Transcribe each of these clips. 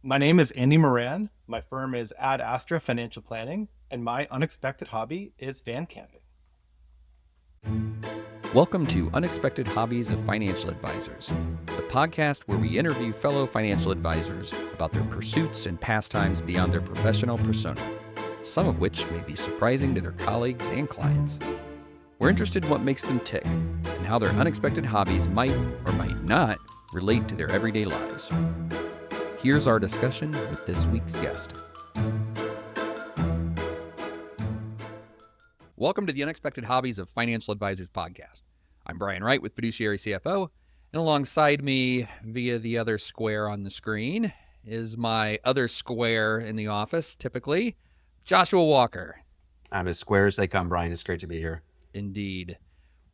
My name is Andy Moran. My firm is Ad Astra Financial Planning, and my unexpected hobby is van camping. Welcome to Unexpected Hobbies of Financial Advisors, the podcast where we interview fellow financial advisors about their pursuits and pastimes beyond their professional persona, some of which may be surprising to their colleagues and clients. We're interested in what makes them tick and how their unexpected hobbies might or might not relate to their everyday lives. Here's our discussion with this week's guest. Welcome to the Unexpected Hobbies of Financial Advisors podcast. I'm Brian Wright with Fiduciary CFO, and alongside me via the other square on the screen is my other square in the office, typically, Joshua Walker. I'm as square as they come, Brian. It's great to be here. Indeed.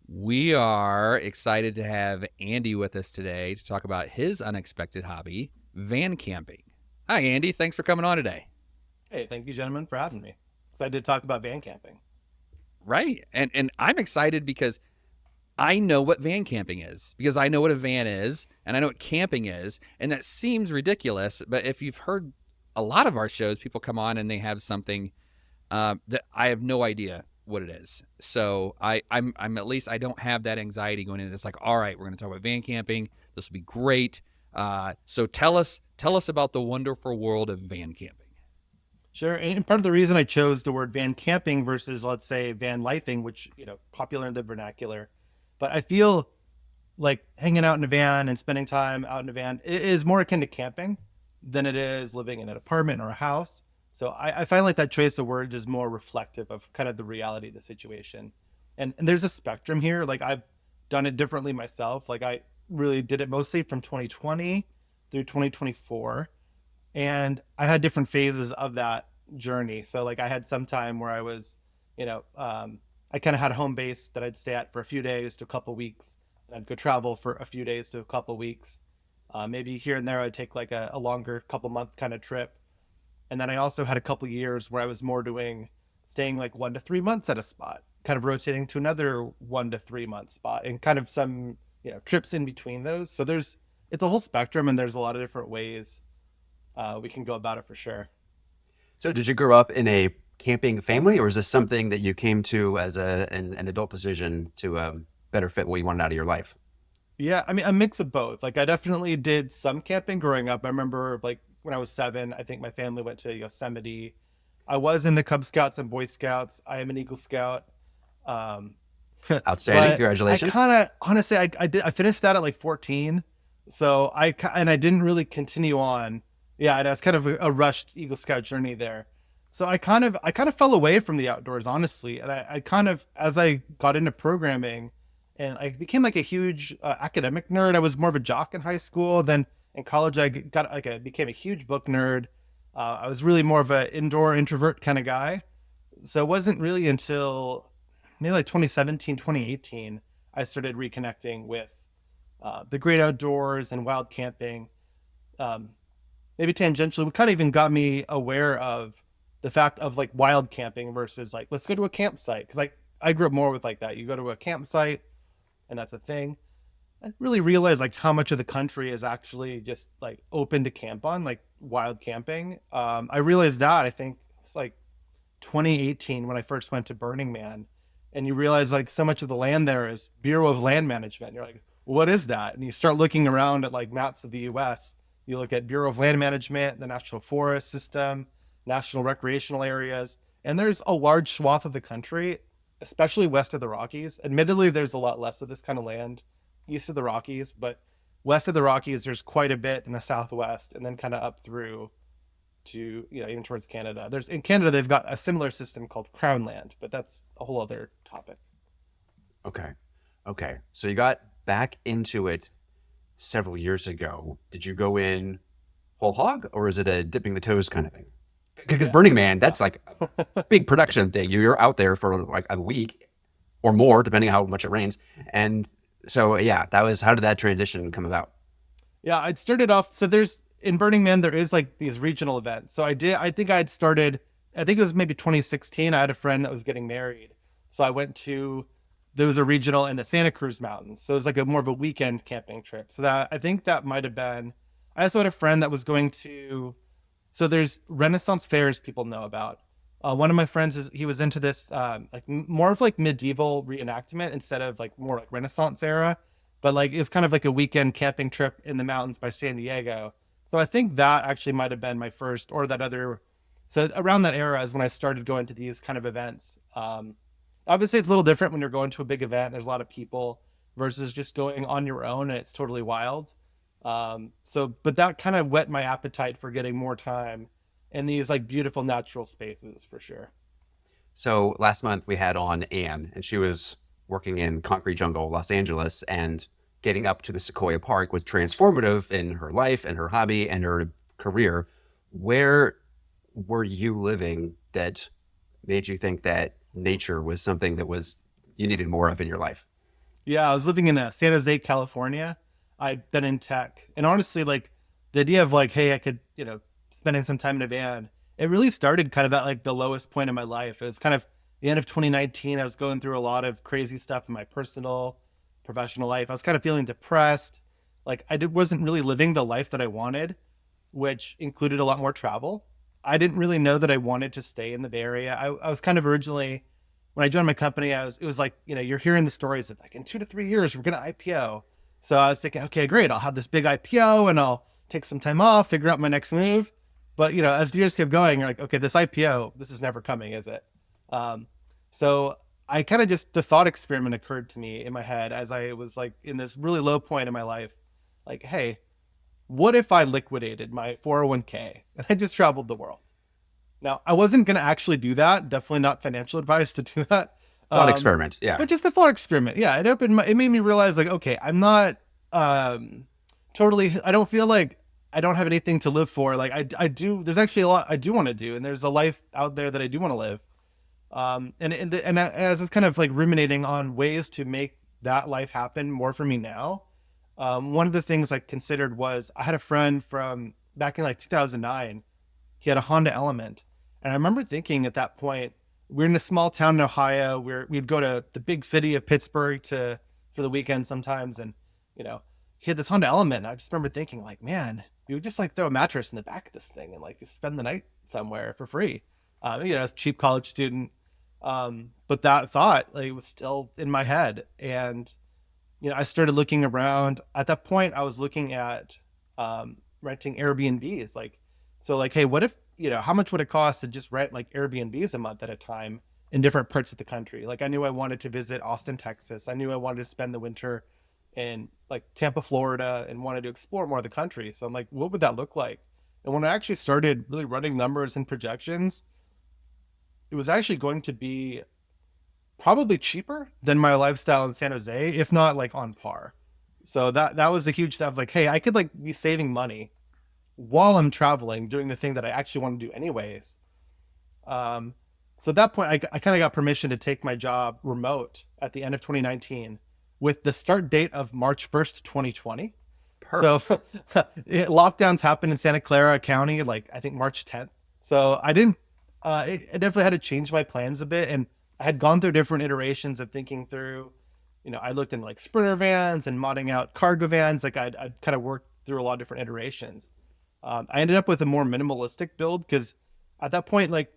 We are excited to have Andy with us today to talk about his unexpected hobby, van camping. Hi, Andy. Thanks for coming on today. Hey, thank you, gentlemen, for having me. Excited to talk about van camping. Right. And I'm excited because I know what van camping is, because I know what a van is, and I know what camping is, and that seems ridiculous, but if you've heard a lot of our shows, people come on and they have something that I have no idea what it is. So I'm at least I don't have that anxiety going in. It's like, all right, we're going to talk about van camping. This will be great. So tell us about the wonderful world of van camping. Sure. And part of the reason I chose the word van camping versus, let's say, van lifing, which, popular in the vernacular, but I feel like hanging out in a van and spending time out in a van is more akin to camping than it is living in an apartment or a house. So I find like that choice of words is more reflective of kind of the reality of the situation. And there's a spectrum here. Like I've done it differently myself. Like I really did it mostly from 2020 through 2024. And I had different phases of that journey. So like I had some time where I was, I kind of had a home base that I'd stay at for a few days to a couple weeks. And I'd go travel for a few days to a couple weeks. Maybe here and there I'd take like a longer couple month kind of trip. And then I also had a couple years where I was more staying like 1 to 3 months at a spot, kind of rotating to another 1 to 3 month spot, and kind of some, trips in between those. So it's a whole spectrum, and there's a lot of different ways we can go about it for sure. So did you grow up in a camping family, or is this something that you came to as an adult decision to better fit what you wanted out of your life? Yeah, I mean, a mix of both. Like I definitely did some camping growing up. I remember like when I was 7, I think my family went to Yosemite. I was in the Cub Scouts and Boy Scouts. I am an Eagle Scout. Outstanding. But Congratulations. I kind of, honestly, I finished that at like 14. So I didn't really continue on. Yeah, it was kind of a rushed Eagle Scout journey there. So I kind of fell away from the outdoors, honestly. And I kind of, as I got into programming and I became like a huge academic nerd, I was more of a jock in high school. Then in college, I became a huge book nerd. I was really more of an indoor introvert kind of guy. So it wasn't really until maybe like 2017, 2018, I started reconnecting with the great outdoors and wild camping. Maybe tangentially, what kind of even got me aware of the fact of like wild camping versus like, let's go to a campsite. Cause like I grew up more with like that. You go to a campsite and that's a thing. I really realized like how much of the country is actually just like open to camp on, like wild camping. I realized that I think it's like 2018 when I first went to Burning Man, and you realize like so much of the land there is Bureau of Land Management. You're like, what is that? And you start looking around at like maps of the US. You look at Bureau of Land Management, the National Forest System, national recreational areas, and there's a large swath of the country, especially west of the Rockies. Admittedly, there's a lot less of this kind of land east of the Rockies, but west of the Rockies, there's quite a bit in the Southwest, and then kind of up through to, even towards Canada. In Canada, they've got a similar system called Crown Land, but that's a whole other topic. Okay. So you got back into it several years ago. Did you go in whole hog, or is it a dipping the toes kind of thing? Because Burning Man, that's like a big production thing. You're out there for like a week or more, depending on how much it rains. And so, yeah, how did that transition come about? Yeah, I'd started off. So in Burning Man, there is like these regional events. So I think it was maybe 2016. I had a friend that was getting married. So I went to, there was a regional in the Santa Cruz Mountains. So it was like more of a weekend camping trip. So I think that might've been, I also had a friend that was going to So there's Renaissance fairs people know about. One of my friends he was into this like more of like medieval reenactment instead of like more like Renaissance era, but like it's kind of like a weekend camping trip in the mountains by San Diego. So I think that actually might have been my first, or that other. So around that era is when I started going to these kind of events. Obviously, it's a little different when you're going to a big event. There's a lot of people versus just going on your own and it's totally wild. But that kind of whet my appetite for getting more time in these like beautiful natural spaces for sure. So last month we had on Anne, and she was working in concrete jungle, Los Angeles, and getting up to the Sequoia Park was transformative in her life and her hobby and her career. Where were you living that made you think that nature was something that was you needed more of in your life? Yeah, I was living in San Jose, California. I'd been in tech, and honestly, like the idea of like, hey, I could, spending some time in a van. It really started kind of at like the lowest point in my life. It was kind of the end of 2019. I was going through a lot of crazy stuff in my personal, professional life. I was kind of feeling depressed. Like wasn't really living the life that I wanted, which included a lot more travel. I didn't really know that I wanted to stay in the Bay Area. I was kind of originally, when I joined my company, it was like, you're hearing the stories of like in 2 to 3 years, we're going to IPO. So I was thinking, okay, great. I'll have this big IPO and I'll take some time off, figure out my next move. But, as the years kept going, you're like, okay, this IPO, this is never coming, is it? So I kind of the thought experiment occurred to me in my head as I was like in this really low point in my life. Like, hey, what if I liquidated my 401k and I just traveled the world? Now, I wasn't going to actually do that. Definitely not financial advice to do that. Thought experiment. Yeah. But just a thought experiment. Yeah. It made me realize like, okay, I'm not I don't feel like I don't have anything to live for. Like I do, there's actually a lot I do want to do. And there's a life out there that I do want to live. And as I was kind of like ruminating on ways to make that life happen more for me now, one of the things I considered was I had a friend from back in like 2009. He had a Honda Element. And I remember thinking at that point, we're in a small town in Ohio where we'd go to the big city of Pittsburgh for the weekend sometimes. And, he had this Honda Element. I just remember thinking like, man, you would just like throw a mattress in the back of this thing and like just spend the night somewhere for free. Cheap college student. But that thought like was still in my head. And, I started looking around. At that point, I was looking at renting Airbnbs. Hey, what if, how much would it cost to just rent like Airbnbs a month at a time in different parts of the country? Like I knew I wanted to visit Austin, Texas. I knew I wanted to spend the winter in like Tampa, Florida, and wanted to explore more of the country. So I'm like, what would that look like? And when I actually started really running numbers and projections, it was actually going to be probably cheaper than my lifestyle in San Jose, if not like on par. So that was a huge step. Like, hey, I could like be saving money while I'm traveling, doing the thing that I actually want to do anyways. So at that point, I kind of got permission to take my job remote at the end of 2019 with the start date of March 1st, 2020. Perfect. So lockdowns happened in Santa Clara County, like I think March 10th. So I didn't, it definitely had to change my plans a bit. And I had gone through different iterations of thinking through, I looked into like Sprinter vans and modding out cargo vans. Like I'd kind of worked through a lot of different iterations. I ended up with a more minimalistic build because at that point, like,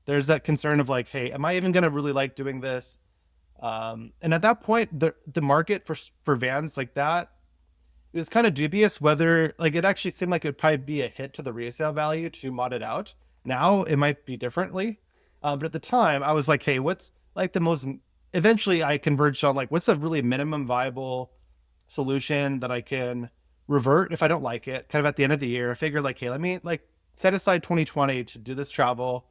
there's that concern of like, hey, am I even going to really like doing this? And at that point, the market for vans like that, it was kind of dubious whether like it actually seemed like it would probably be a hit to the resale value to mod it out. Now it might be differently. But at the time I was like, hey, what's like eventually I converged on like, what's a really minimum viable solution that I can revert if I don't like it kind of at the end of the year. I figured like, hey, let me like set aside 2020 to do this travel,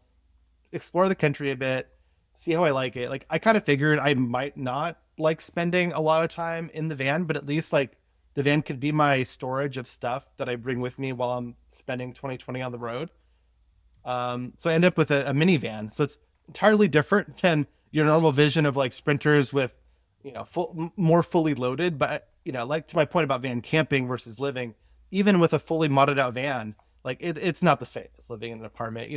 explore the country a bit, see how I like it. Like I kind of figured I might not like spending a lot of time in the van, but at least like the van could be my storage of stuff that I bring with me while I'm spending 2020 on the road. So I end up with a minivan. So it's entirely different than your normal vision of like sprinters with, more fully loaded. But, like to my point about van camping versus living, even with a fully modded out van, like it's not the same as living in an apartment.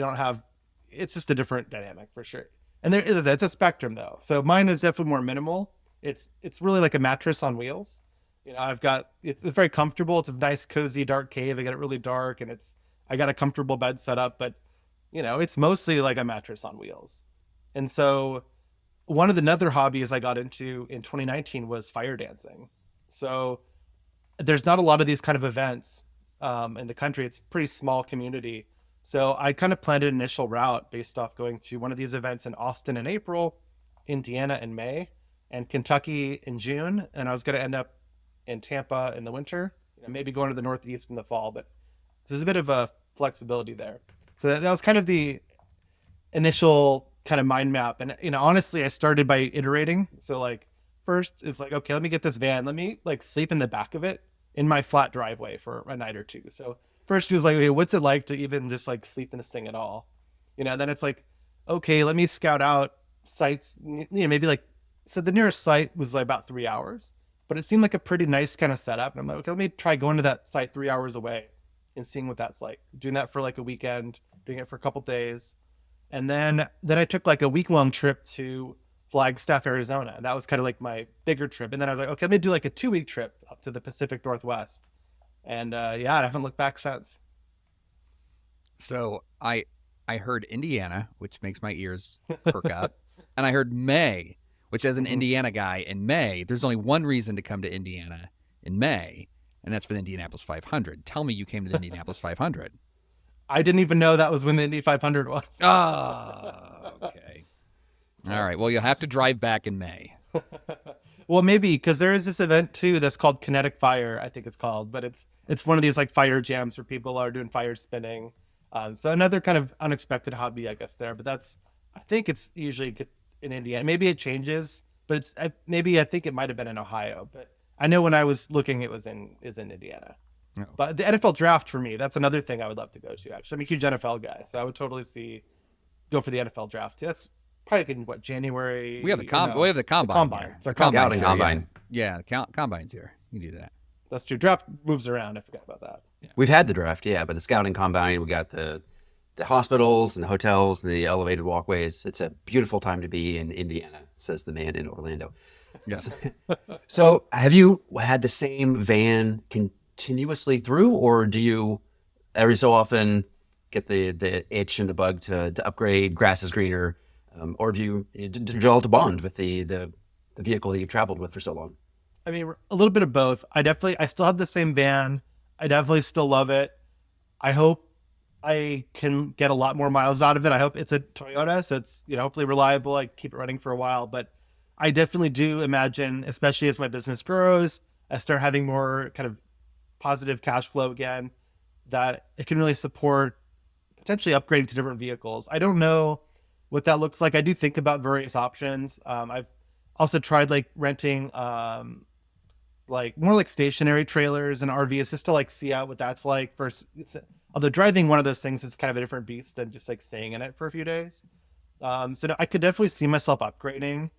It's just a different dynamic for sure. And it's a spectrum though. So mine is definitely more minimal. It's really like a mattress on wheels. It's very comfortable. It's a nice, cozy, dark cave. I get it really dark and I got a comfortable bed set up, but it's mostly like a mattress on wheels. And so one of the other hobbies I got into in 2019 was fire dancing. So there's not a lot of these kind of events in the country. It's a pretty small community. So I kind of planned an initial route based off going to one of these events in Austin in April, Indiana in May, and Kentucky in June. And I was going to end up in Tampa in the winter, maybe going to the Northeast in the fall. But there's a bit of a flexibility there. So that was kind of the initial kind of mind map. And honestly, I started by iterating. So like first it's like, okay, let me get this van, let me like sleep in the back of it in my flat driveway for a night or two. So first it was like, okay, what's it like to even just like sleep in this thing at all? Then it's like, okay, let me scout out sites, maybe like, so the nearest site was like about 3 hours, but it seemed like a pretty nice kind of setup. And I'm like, okay, let me try going to that site 3 hours away and seeing what that's like, doing that for like a weekend, doing it for a couple days. And then I took like a week-long trip to Flagstaff, Arizona. That was kind of like my bigger trip. And then I was like, okay, let me do like a 2-week trip up to the Pacific Northwest. And I haven't looked back since. So I heard Indiana, which makes my ears perk up, and I heard May, which as an Indiana guy in May, there's only one reason to come to Indiana in May, and that's for the Indianapolis 500. Tell me you came to the Indianapolis 500. I didn't even know that was when the Indy 500 was. Oh, okay. All right. Well, you'll have to drive back in May. Well, maybe, because there is this event too that's called Kinetic Fire, I think it's called, but it's one of these like fire jams where people are doing fire spinning. So another kind of unexpected hobby, I guess, there. But I think it's usually in Indiana. Maybe it changes, but I think it might have been in Ohio. But I know when I was looking, it was in Indiana. Oh. But the NFL draft for me, that's another thing I would love to go to. Actually, I'm a huge NFL guy, so I would totally go for the NFL draft. That's probably in January. We have the combine. Here. It's our Scouting combine. Yeah, the combine's here. You do that. That's true. Draft moves around. I forgot about that. Yeah. We've had the draft, yeah, but the scouting combine, we got the hospitals and the hotels and the elevated walkways. It's a beautiful time to be in Indiana, says the man in Orlando. Yes. So have you had the same van continuously through, or do you every so often get the itch and the bug to upgrade, grass is greener, or do you develop a bond with the vehicle that you've traveled with for so long? I mean, a little bit of both. I still have the same van. I definitely still love it. I hope I can get a lot more miles out of it. I hope it's a Toyota, so it's hopefully reliable. I keep it running for a while, but I definitely do imagine, especially as my business grows, I start having more kind of positive cash flow again, that it can really support potentially upgrading to different vehicles. I don't know what that looks like. I do think about various options. I've also tried like renting like more like stationary trailers and RVs just to like see out what that's like. Although driving one of those things is kind of a different beast than just like staying in it for a few days. So I could definitely see myself upgrading,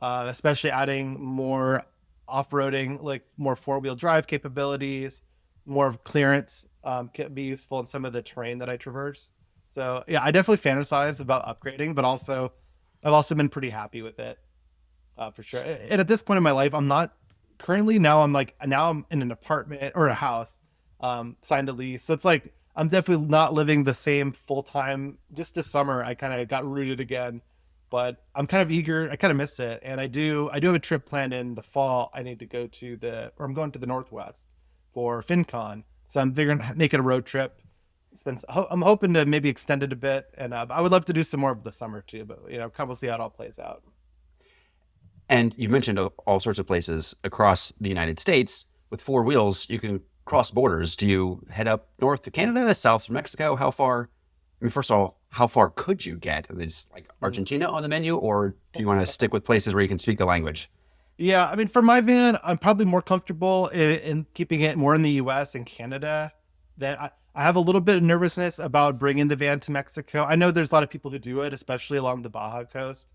especially adding more off-roading, like more four-wheel drive capabilities, more of clearance can be useful in some of the terrain that I traverse. So yeah, I definitely fantasize about upgrading, but I've also been pretty happy with it for sure. And at this point in my life, I'm not currently, now I'm in an apartment or a house, signed a lease. So it's like, I'm definitely not living the same full-time. Just this summer, I kind of got rooted again, but I'm kind of eager. I kind of miss it. And I do have a trip planned in the fall. I need to go I'm going to the Northwest for FinCon. So I'm figuring make it a road trip. I'm hoping to maybe extend it a bit. And I would love to do some more of the summer too, but kind of we'll see how it all plays out. And you mentioned all sorts of places across the United States. With four wheels, you can cross borders. Do you head up north to Canada, south to Mexico? How far? I mean, first of all, how far could you get? Is like Argentina on the menu, or do you want to stick with places where you can speak the language? Yeah, I mean, for my van, I'm probably more comfortable in keeping it more in the U.S. and Canada. I have a little bit of nervousness about bringing the van to Mexico. I know there's a lot of people who do it, especially along the Baja coast.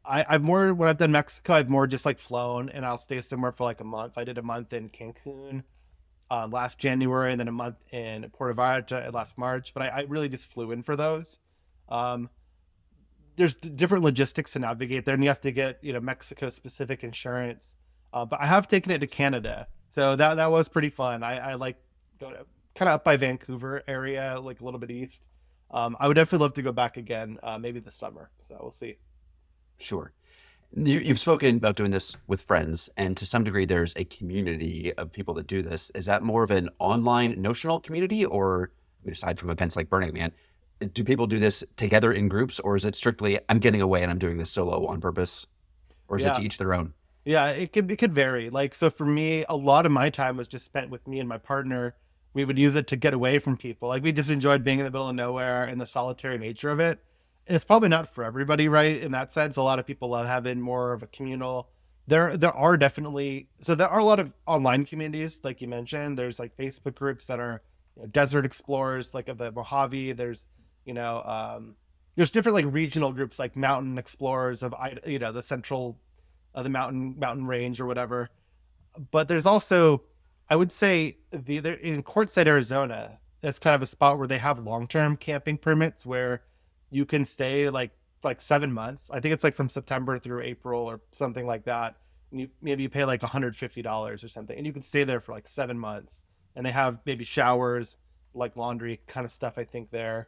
I've more, when I've done Mexico, I've more just like flown, and I'll stay somewhere for like a month. I did a month in Cancun last January, and then a month in Puerto Vallarta last March. But I really just flew in for those. There's different logistics to navigate there, and you have to get Mexico specific insurance. But I have taken it to Canada, so that was pretty fun. I like kind of up by Vancouver area, like a little bit east. I would definitely love to go back again, maybe this summer. So we'll see. Sure. You've spoken about doing this with friends, and to some degree, there's a community of people that do this. Is that more of an online notional community, or I mean, aside from events like Burning Man, do people do this together in groups, or is it strictly I'm getting away and I'm doing this solo on purpose, or is it to Yeah. each their own? Yeah, it could vary. Like, so for me, a lot of my time was just spent with me and my partner. We would use it to get away from people. Like, we just enjoyed being in the middle of nowhere and the solitary nature of it. And it's probably not for everybody, right? In that sense, a lot of people love having more of a communal. There are definitely, so there are a lot of online communities, like you mentioned. There's like Facebook groups that are, desert explorers, like of the Mojave. There's, you know, there's different like regional groups, like mountain explorers of, the central, the mountain range or whatever. But there's also, I would say, they're in Quartzsite, Arizona. That's kind of a spot where they have long-term camping permits where you can stay like 7 months. I think it's like from September through April or something like that. And you pay like $150 or something, and you can stay there for like 7 months. And they have maybe showers, like laundry kind of stuff. I think there.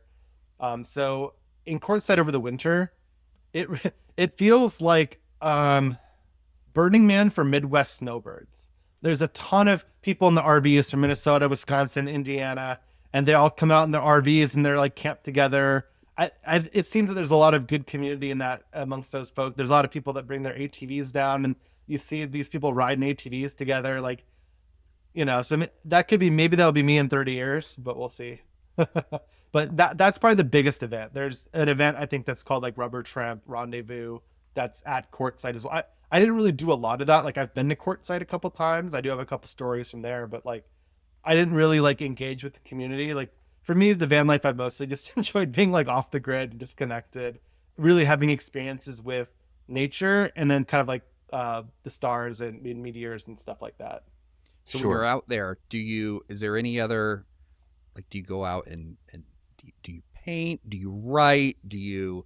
So in Quartzsite over the winter, it it feels like Burning Man for Midwest snowbirds. There's a ton of people in the RVs from Minnesota, Wisconsin, Indiana, and they all come out in their RVs and they're like camped together. It seems that there's a lot of good community in that amongst those folks. There's a lot of people that bring their ATVs down, and you see these people riding ATVs together. Like, so that could be, maybe that'll be me in 30 years, but we'll see. But that's probably the biggest event. There's an event I think that's called like Rubber Tramp Rendezvous that's at Quartzsite as well. I didn't really do a lot of that. Like, I've been to Quartzsite a couple times. I do have a couple stories from there, but like I didn't really like engage with the community. Like, for me, the van life, I mostly just enjoyed being like off the grid and disconnected, really having experiences with nature, and then kind of like the stars and meteors and stuff like that. So when you're Sure. out there, is there any other, like, do you go out and do you paint? Do you write? Do you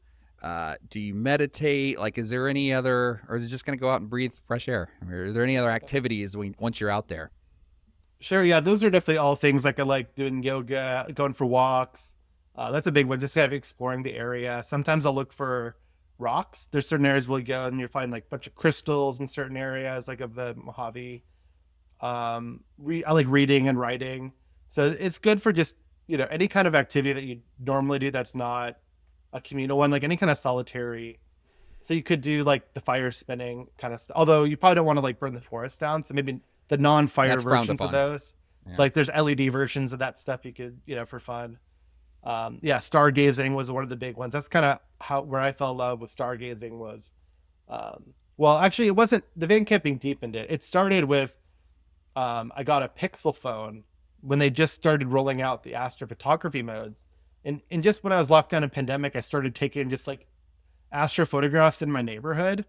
meditate? Like, is there any other, or is it just going to go out and breathe fresh air? I mean, are there any other activities once you're out there? Sure, yeah, those are definitely all things like I like doing yoga, going for walks. That's a big one, just kind of exploring the area. Sometimes I'll look for rocks. There's certain areas we'll go and you find like a bunch of crystals in certain areas, like of the Mojave. I like reading and writing. So it's good for just, any kind of activity that you normally do that's not a communal one, like any kind of solitary. So you could do like the fire spinning kind of stuff. Although you probably don't want to like burn the forest down. So maybe the non-fire That's frowned versions of upon. those. Yeah. Like there's LED versions of that stuff you could, for fun. Yeah, stargazing was one of the big ones. That's kind of where I fell in love with stargazing was, well, actually, it wasn't the van camping deepened it. It started with, I got a Pixel phone when they just started rolling out the astrophotography modes. And just when I was locked down in pandemic, I started taking just like astro photographs in my neighborhood.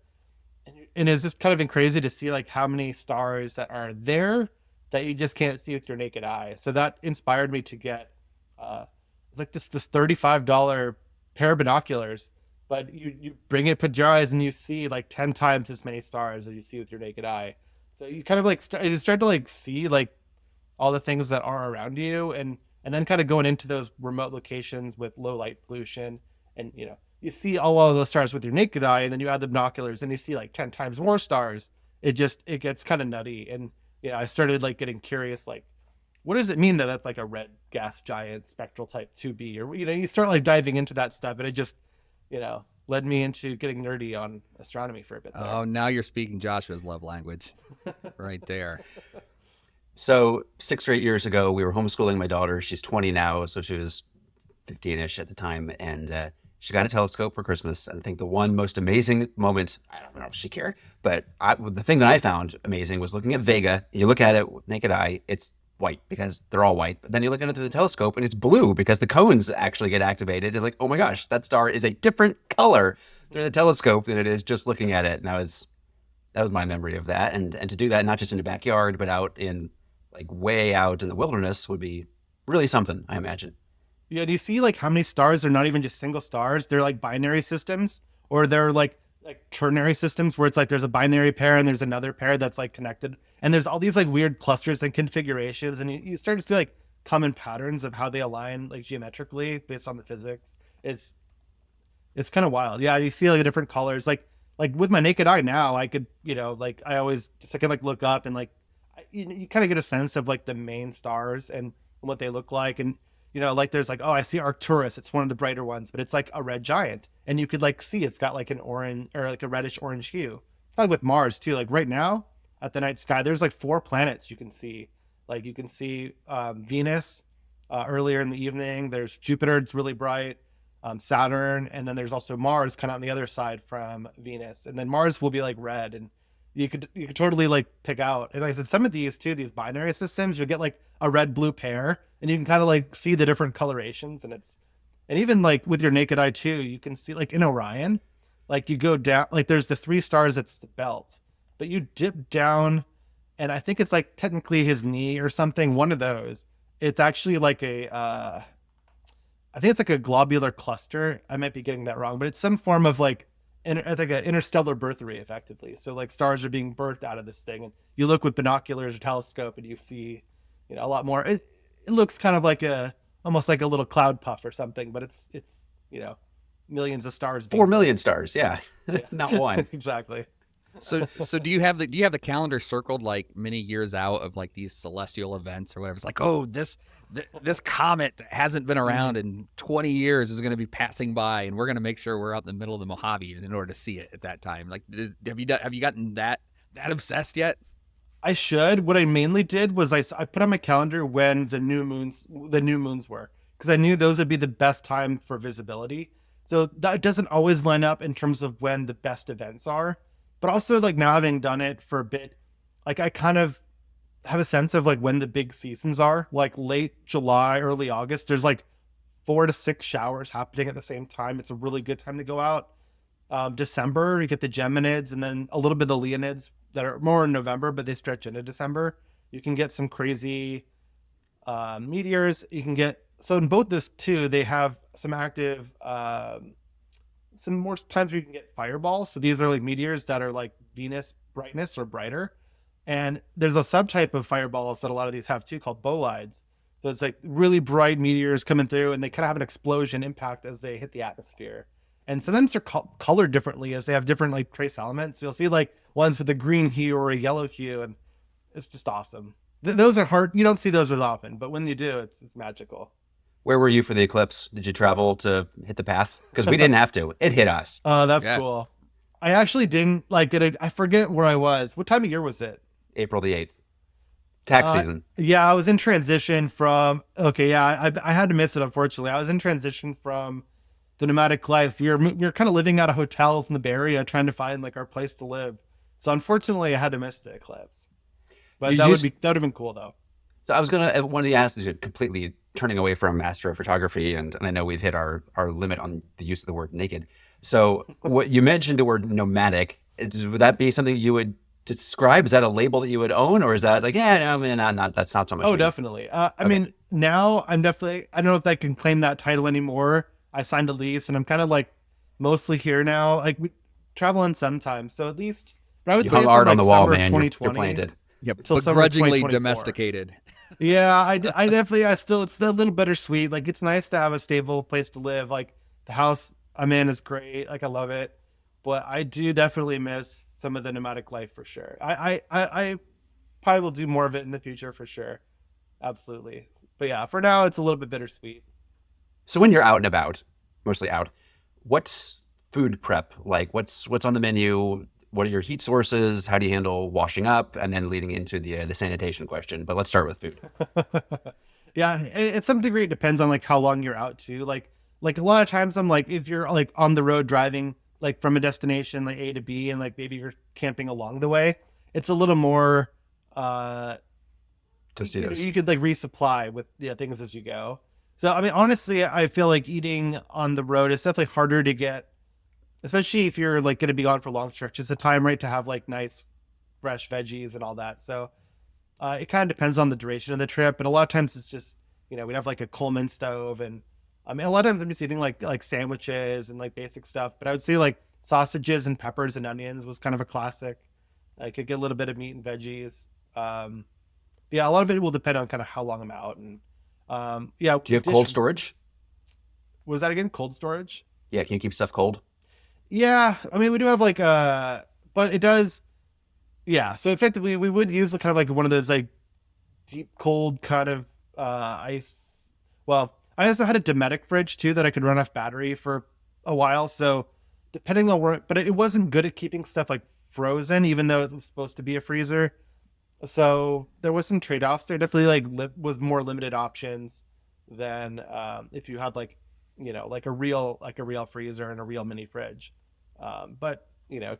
And it's just kind of been crazy to see like how many stars that are there that you just can't see with your naked eye. So that inspired me to get, it's like this $35 pair of binoculars, but you bring it, put your eyes, and you see like 10 times as many stars as you see with your naked eye. So you kind of like you start to like see like all the things that are around you, and then kind of going into those remote locations with low light pollution, and you see all of those stars with your naked eye, and then you add the binoculars and you see like 10 times more stars. It gets kind of nutty. And I started like getting curious, like, what does it mean that that's like a red gas giant spectral type 2b, or you start like diving into that stuff, and it just led me into getting nerdy on astronomy for a bit there. Oh, now you're speaking Joshua's love language right there. So 6 or 8 years ago, we were homeschooling my daughter. She's 20 now, so she was 15-ish at the time, and she got a telescope for Christmas. And I think the one most amazing moment, I don't know if she cared, but the thing that I found amazing was looking at Vega. You look at it with naked eye, it's white because they're all white. But then you look at it through the telescope and it's blue because the cones actually get activated. And like, oh my gosh, that star is a different color through the telescope than it is just looking at it. And that was my memory of that. And to do that, not just in the backyard, but out in like way out in the wilderness would be really something, I imagine. Yeah, do you see like how many stars are not even just single stars? They're like binary systems, or they're like ternary systems where it's like there's a binary pair and there's another pair that's like connected, and there's all these like weird clusters and configurations, and you start to see like common patterns of how they align like geometrically based on the physics. It's kind of wild. Yeah, you see like different colors. Like with my naked eye now, I could, like I always just I can like look up and like you kind of get a sense of like the main stars and what they look like. And like there's like, oh, I see Arcturus, it's one of the brighter ones, but it's like a red giant, and you could like see it's got like an orange or like a reddish orange hue. Like with Mars too, like right now at the night sky there's like 4 planets you can see. Like you can see Venus earlier in the evening. There's Jupiter, it's really bright. Saturn, and then there's also Mars kind of on the other side from Venus, and then Mars will be like red, and you could totally like pick out. And like I said, some of these too, these binary systems, you'll get like a red blue pair, and you can kind of like see the different colorations. And even like with your naked eye too, you can see like in Orion, like you go down, like there's the 3 stars, it's the belt, but you dip down, and I think it's like technically his knee or something, one of those. It's actually like I think it's like a globular cluster. I might be getting that wrong, but it's some form of like, I think an interstellar birth rate, effectively. So like stars are being birthed out of this thing, and you look with binoculars or telescope, and you see, a lot more. It looks kind of like almost like a little cloud puff or something, but it's millions of stars. 4 million stars, yeah, not one. Exactly. So do you have the calendar circled like many years out of like these celestial events or whatever? It's like, oh, this comet that hasn't been around in 20 years is going to be passing by, and we're going to make sure we're out in the middle of the Mojave in order to see it at that time. Like, have you gotten that obsessed yet? I should. What I mainly did was I put on my calendar when the new moons were, because I knew those would be the best time for visibility. So that doesn't always line up in terms of when the best events are. But also, like, now having done it for a bit, like I kind of have a sense of like when the big seasons are, like late July, early August. There's like 4 to 6 showers happening at the same time. It's a really good time to go out. December, you get the Geminids, and then a little bit of the Leonids that are more in November, but they stretch into December. You can get some crazy meteors. You can get, so in both this too, they have some active, some more times where you can get fireballs. So these are like meteors that are like Venus brightness or brighter. And there's a subtype of fireballs that a lot of these have too, called bolides. So it's like really bright meteors coming through, and they kind of have an explosion impact as they hit the atmosphere. And sometimes they're colored differently as they have different like trace elements. So you'll see like ones with a green hue or a yellow hue, and it's just awesome. Those are hard. You don't see those as often, but when you do, it's magical. Where were you for the eclipse? Did you travel to hit the path? Because we didn't have to. It hit us. Oh, that's cool. I actually didn't like it. I forget where I was. What time of year was it? April the 8th. Tax season. Yeah, I was in transition from, I had to miss it, unfortunately. I was in transition from the nomadic life. You're kind of living out of hotels in the Bay Area, trying to find like our place to live. So unfortunately, I had to miss the eclipse. But that would have been cool though. So I was gonna, one of the asks is completely turning away from astrophotography, and I know we've hit our limit on the use of the word naked. So what you mentioned the word nomadic, would that be something you would describe? Is that a label that you would own, or is that like, not that's not so much? Oh, definitely. I mean, now I'm definitely, I don't know if I can claim that title anymore. I signed a lease, and I'm kind of like mostly here now. Like we travel in sometimes, so at least. But I would you say hung art on the wall, man. 2020, you're planted. Yep, begrudgingly domesticated. Yeah, I definitely, it's still a little bittersweet. Like it's nice to have a stable place to live. Like the house I'm in is great. Like I love it, but I do definitely miss some of the nomadic life for sure. I probably will do more of it in the future for sure. Absolutely. But yeah, for now it's a little bit bittersweet. So when you're out and about, mostly out, what's food prep like? What's on the menu? What are your heat sources? How do you handle washing up? And then leading into the sanitation question. But let's start with food. Yeah, at some degree it depends on like how long you're out to. Like a lot of times I'm like, if you're like on the road driving like from a destination like A to B, and like maybe you're camping along the way, it's a little more you could like resupply with things as you go. So I mean, honestly, I feel like eating on the road is definitely harder to get, especially if you're like going to be on for long stretches of time, right? To have like nice fresh veggies and all that. So it kind of depends on the duration of the trip. But a lot of times it's just, we'd have like a Coleman stove, and I mean, a lot of times I'm just eating like sandwiches and like basic stuff. But I would say like sausages and peppers and onions was kind of a classic. I could get a little bit of meat and veggies. Yeah, a lot of it will depend on kind of how long I'm out. And Yeah. Do you have cold storage? Was that again? Cold storage? Yeah, can you keep stuff cold? Yeah. I mean, we do have like but it does. Yeah. So effectively, we would use kind of like one of those like deep cold kind of ice. Well, I also had a Dometic fridge too that I could run off battery for a while. So depending on where, but it wasn't good at keeping stuff like frozen, even though it was supposed to be a freezer. So there was some trade-offs there. Definitely like was more limited options than if you had like, like a real freezer and a real mini fridge. But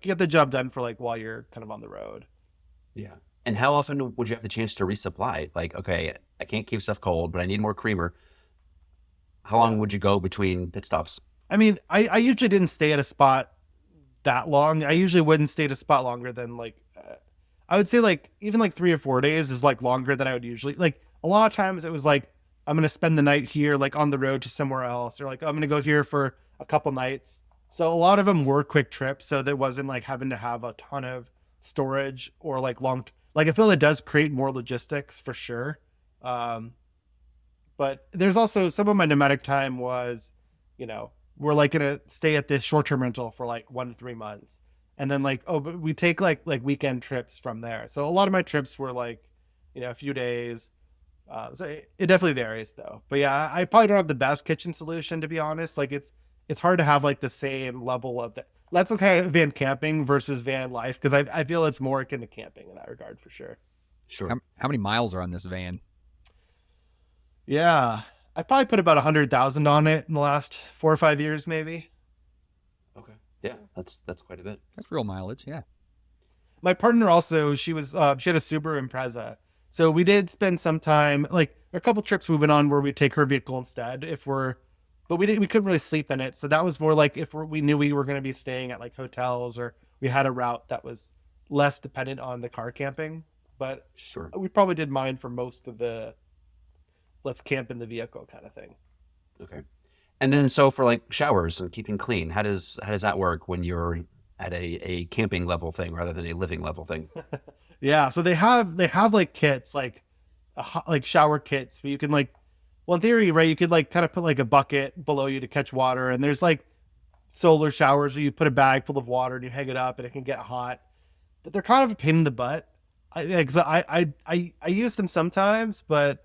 get the job done for like while you're kind of on the road. Yeah. And how often would you have the chance to resupply? Like, okay, I can't keep stuff cold, but I need more creamer. How long would you go between pit stops? I mean, I usually didn't stay at a spot that long. I usually wouldn't stay at a spot longer than like, I would say like even like 3 or 4 days is like longer than I would usually like. A lot of times it was like, I'm going to spend the night here, like on the road to somewhere else, or like, I'm going to go here for a couple nights. So a lot of them were quick trips. So there wasn't like having to have a ton of storage or like like I feel it does create more logistics for sure. Um, but there's also some of my nomadic time was, we're like gonna stay at this short-term rental for like 1 to 3 months, and then like but we take like weekend trips from there. So a lot of my trips were like, a few days. So it definitely varies though. But yeah, I probably don't have the best kitchen solution to be honest. Like it's hard to have like the same level of that. That's okay van camping versus van life because I feel it's more akin to camping in that regard for sure. Sure. How many miles are on this van? Yeah, I probably put about 100,000 on it in the last 4 or 5 years, maybe. Okay. Yeah, that's quite a bit. That's real mileage. Yeah. My partner also, she had a Subaru Impreza, so we did spend some time, like a couple trips we went on where we take her vehicle instead but we couldn't really sleep in it, so that was more like if we knew we were going to be staying at like hotels or we had a route that was less dependent on the car camping. But Sure. we probably did mine for most of the let's camp in the vehicle kind of thing. Okay. And then so for like showers and keeping clean, how does that work when you're at a camping level thing rather than a living level thing? Yeah, so they have like kits like like shower kits where you can like, well, in theory, right, you could like kind of put like a bucket below you to catch water, and there's like solar showers where you put a bag full of water and you hang it up and it can get hot, but they're kind of a pain in the butt. I use them sometimes, but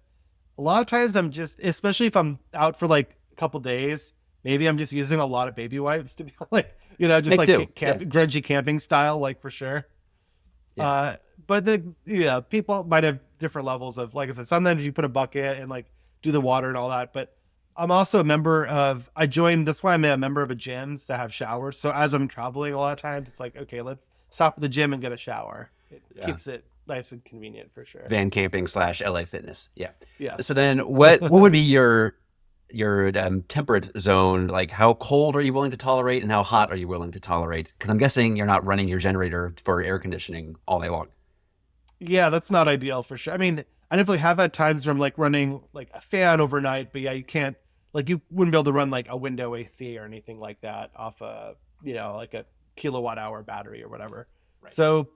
a lot of times I'm just, especially if I'm out for like a couple days, maybe I'm just using a lot of baby wipes to be like, just Make like do. grungy camping style, like for sure. Yeah. But people might have different levels of, like I said, sometimes you put a bucket and like do the water and all that. But I'm also a member of, that's why I'm a member of a gyms that have showers. So as I'm traveling a lot of times, it's like, okay, let's stop at the gym and get a shower. It keeps it nice and convenient for sure. Van camping / LA fitness. Yeah. Yeah. So then what would be your temperate zone? Like how cold are you willing to tolerate and how hot are you willing to tolerate? Because I'm guessing you're not running your generator for air conditioning all day long. Yeah, that's not ideal for sure. I mean, I definitely have had times where I'm like running like a fan overnight, but yeah, you can't, like you wouldn't be able to run like a window AC or anything like that off a, like a kilowatt hour battery or whatever. Right. So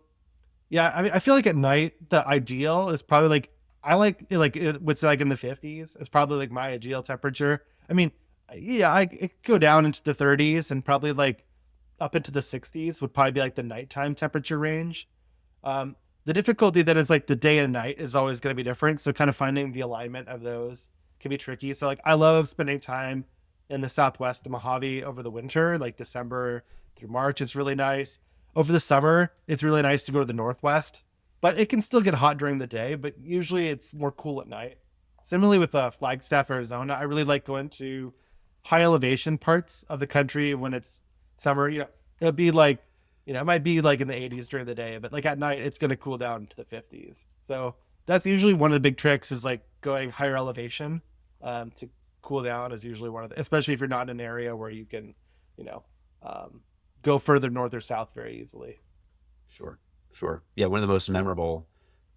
yeah, I mean, I feel like at night, the ideal is probably like, I like what's like in the 50s. It's probably like my ideal temperature. I mean, yeah, it could go down into the 30s and probably like up into the 60s would probably be like the nighttime temperature range. The difficulty that is like the day and night is always going to be different. So kind of finding the alignment of those can be tricky. So like I love spending time in the Southwest of Mojave over the winter, like December through March. It's really nice. Over the summer, it's really nice to go to the Northwest, but it can still get hot during the day, but usually it's more cool at night. Similarly with Flagstaff, Arizona, I really like going to high elevation parts of the country when it's summer. It'll be like, it might be like in the 80s during the day, but like at night, it's going to cool down to the 50s. So that's usually one of the big tricks is like going higher elevation to cool down is usually one of the, especially if you're not in an area where you can, go further north or south very easily. Sure. Yeah, one of the most memorable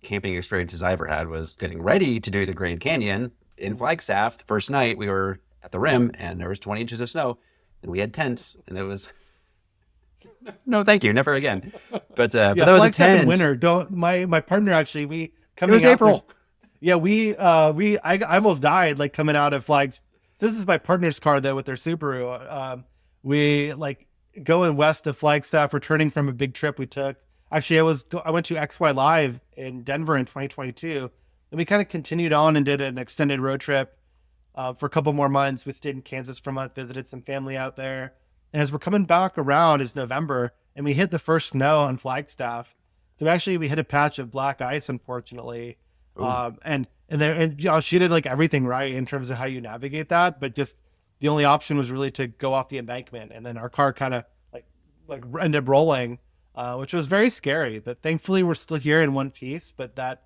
camping experiences I ever had was getting ready to do the Grand Canyon in Flagstaff. The first night we were at the rim and there was 20 inches of snow and we had tents and it was no thank you, never again. But that was a tent in winter. My partner actually, it was April. Yeah, I almost died like coming out of flags. So this is my partner's car though with their Subaru. We like going west of Flagstaff, returning from a big trip we took. Actually, I went to XY Live in Denver in 2022, and we kind of continued on and did an extended road trip for a couple more months. We stayed in Kansas for a month, visited some family out there, and as we're coming back around, is November, and we hit the first snow on Flagstaff. So actually, we hit a patch of black ice, unfortunately. Ooh, And you know, she did like everything right in terms of how you navigate that, but just the only option was really to go off the embankment, and then our car kind of like ended up rolling, which was very scary. But thankfully, we're still here in one piece. But that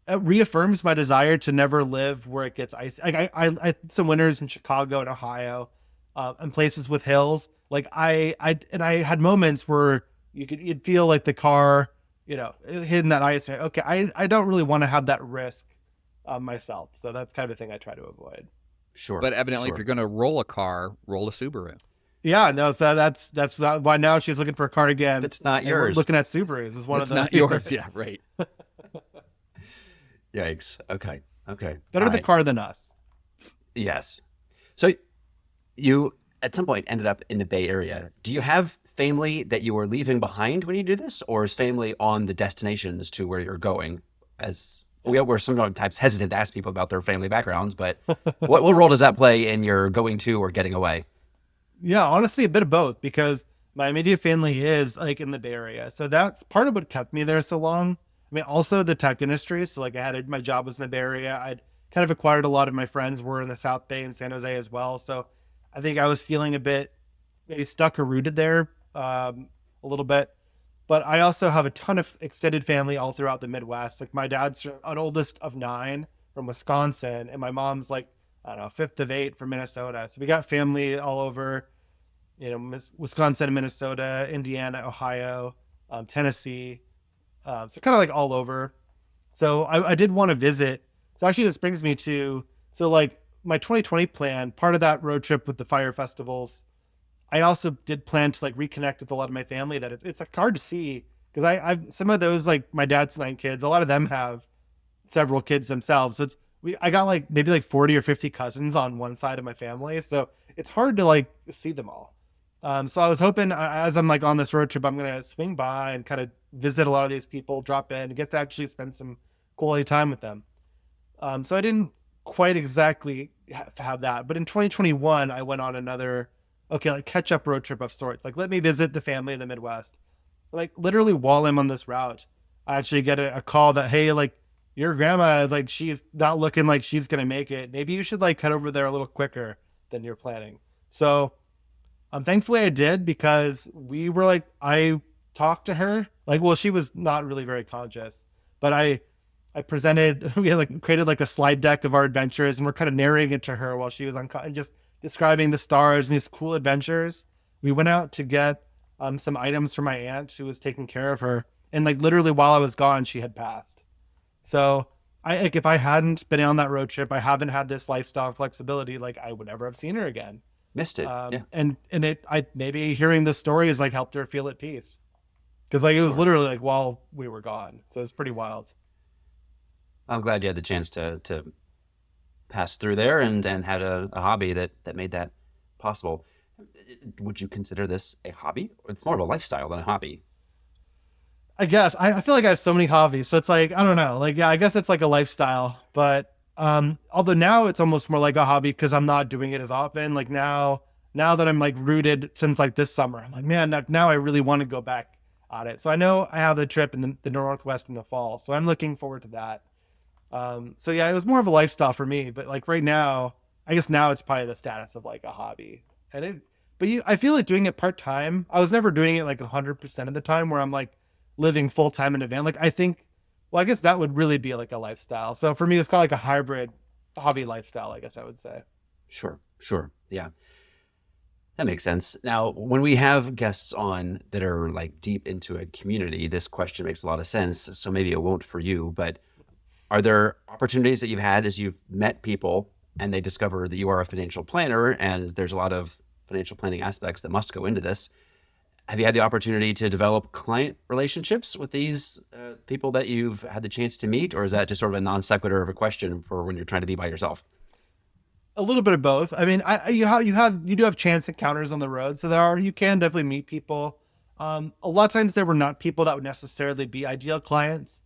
it reaffirms my desire to never live where it gets icy. Like I had some winters in Chicago and Ohio, and places with hills. Like I had moments where you'd feel like the car, you know, hitting that ice. Okay, I don't really want to have that risk myself. So that's kind of a thing I try to avoid. sure, But evidently, if sure. you're going to roll a car, roll a Subaru. Yeah, no, that's not why now she's looking for a car again. It's not And we're yours. looking at Subarus is one It's of the not yours. Yeah, right. Yikes. Okay. Okay. better All the right. car than us. Yes. So you at some point ended up in the Bay Area. Do you have family that you were leaving behind when you do this, or is family on the destinations to where you're going? As we're sometimes hesitant to ask people about their family backgrounds, but what role does that play in your going to or getting away? Yeah, honestly, a bit of both because my immediate family is like in the Bay Area, so that's part of what kept me there so long. I mean, also the tech industry. So like my job was in the Bay Area. I'd kind of acquired a lot of my friends were in the South Bay and San Jose as well. So I think I was feeling a bit maybe stuck or rooted there a little bit. But I also have a ton of extended family all throughout the Midwest. Like my dad's an oldest of 9 from Wisconsin, and my mom's like, I don't know, fifth of 8 from Minnesota. So we got family all over, you know, Wisconsin, Minnesota, Indiana, Ohio, Tennessee. So kind of like all over. So I did want to visit. So actually, this brings me to so like my 2020 plan. Part of that road trip with the fire festivals, I also did plan to like reconnect with a lot of my family that it's like hard to see because I've some of those like my dad's 9 kids. A lot of them have several kids themselves. So I got like maybe like 40 or 50 cousins on one side of my family. So it's hard to like see them all. So I was hoping as I'm like on this road trip, I'm going to swing by and kind of visit a lot of these people, drop in and get to actually spend some quality time with them. So I didn't quite exactly have that, but in 2021, I went on another, okay, like catch up road trip of sorts. Like, let me visit the family in the Midwest. Like literally while I'm on this route, I actually get a call that, hey, like your grandma, like she's not looking like she's going to make it. Maybe you should like head over there a little quicker than you're planning. So thankfully I did because we were like, I talked to her like, well, she was not really very conscious, but I presented, we had like created like a slide deck of our adventures and we're kind of narrating it to her while she was on and just describing the stars and these cool adventures. We went out to get some items for my aunt who was taking care of her. And like literally while I was gone, she had passed. So I like if I hadn't been on that road trip, I haven't had this lifestyle flexibility, like I would never have seen her again. Missed it. Yeah. And I maybe hearing the story has like helped her feel at peace because like it was Sure. literally like while we were gone, so it's pretty wild. I'm glad you had the chance to pass through there and had a hobby that made that possible. Would you consider this a hobby? It's more of a lifestyle than a hobby. I guess I feel like I have so many hobbies, so it's like I don't know, like yeah, I guess it's like a lifestyle, but although now it's almost more like a hobby because I'm not doing it as often. Like now that I'm like rooted since like this summer, I'm like man, now I really want to go back on it. So I know I have the trip in the Northwest in the fall, so I'm looking forward to that. So yeah, it was more of a lifestyle for me, but like right now, I guess now it's probably the status of like a hobby. And I feel like doing it part time. I was never doing it like 100% of the time where I'm like living full time in a van. Like I think, well, I guess that would really be like a lifestyle. So for me, it's kind of like a hybrid hobby lifestyle, I guess I would say. Sure. Sure. Yeah. That makes sense. Now, when we have guests on that are like deep into a community, this question makes a lot of sense. So maybe it won't for you, but are there opportunities that you've had as you've met people and they discover that you are a financial planner and there's a lot of financial planning aspects that must go into this? Have you had the opportunity to develop client relationships with these people that you've had the chance to meet, or is that just sort of a non sequitur of a question for when you're trying to be by yourself? A little bit of both. I mean, you do have chance encounters on the road, so you can definitely meet people. A lot of times there were not people that would necessarily be ideal clients,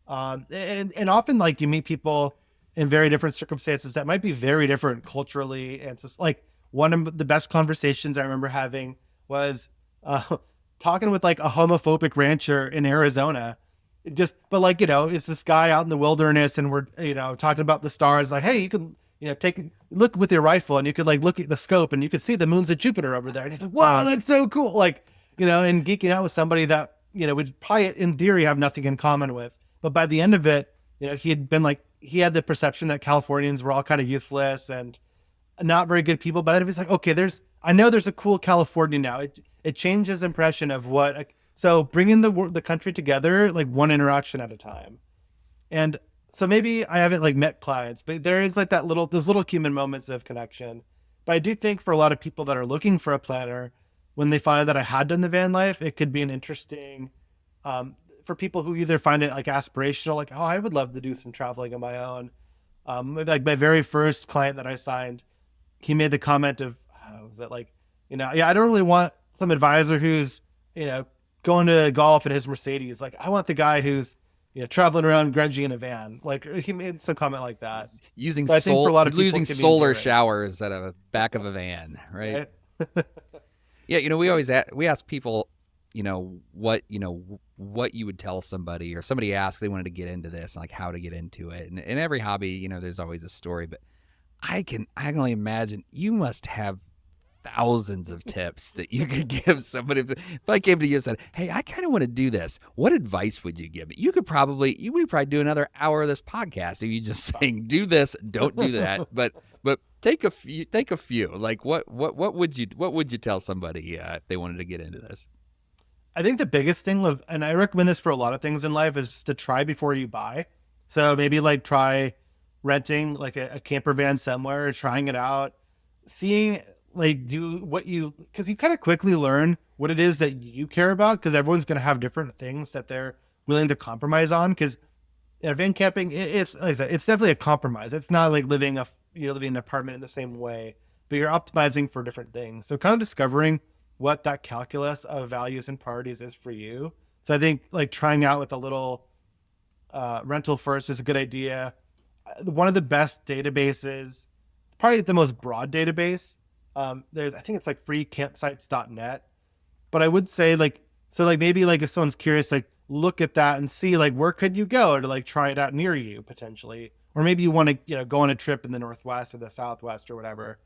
and often like you meet people in very different circumstances that might be very different culturally. And it's just like one of the best conversations I remember having was talking with like a homophobic rancher in Arizona. But like, it's this guy out in the wilderness and we're, talking about the stars. Like, hey, you can, look with your rifle and you could like look at the scope and you could see the moons of Jupiter over there. And he's like, wow, that's so cool. Like, and geeking out with somebody that, would probably in theory have nothing in common with. But by the end of it, he had the perception that Californians were all kind of useless and not very good people. But he's like, okay, I know there's a cool California now. It changed his impression of so bringing the country together, like one interaction at a time. And so maybe I haven't like met clients, but there is like those little human moments of connection. But I do think for a lot of people that are looking for a planner, when they find that I had done the van life, it could be an interesting, for people who either find it like aspirational, like, oh, I would love to do some traveling on my own. Like my very first client that I signed, he made the comment of, was it like, I don't really want some advisor who's, going to golf in his Mercedes. Like I want the guy who's, traveling around grungy in a van. Like he made some comment like that. Using so I think for a lot of people, using solar showers at a back of a van, right? Yeah, we ask people, what you would tell somebody, or somebody asked they wanted to get into this, like how to get into it. And in every hobby, there's always a story, but I can only imagine you must have thousands of tips that you could give somebody. If I came to you and said, hey, I kind of want to do this, what advice would you give me? You would probably do another hour of this podcast of you just saying, do this, don't do that. But take a few. Like what would you tell somebody if they wanted to get into this? I think the biggest thing and I recommend this for a lot of things in life, is just to try before you buy. So maybe like try renting like a camper van somewhere, trying it out, seeing like because you kind of quickly learn what it is that you care about, because everyone's going to have different things that they're willing to compromise on. Because van camping, it's like I said, it's definitely a compromise. It's not like living in an apartment in the same way, but you're optimizing for different things. So kind of discovering what that calculus of values and priorities is for you. So I think like trying out with a little rental first is a good idea. One of the best databases, probably the most broad database, I think it's like freecampsites.net. But I would say maybe like if someone's curious, like look at that and see like where could you go to like try it out near you potentially. Or maybe you want to, go on a trip in the Northwest or the Southwest or whatever.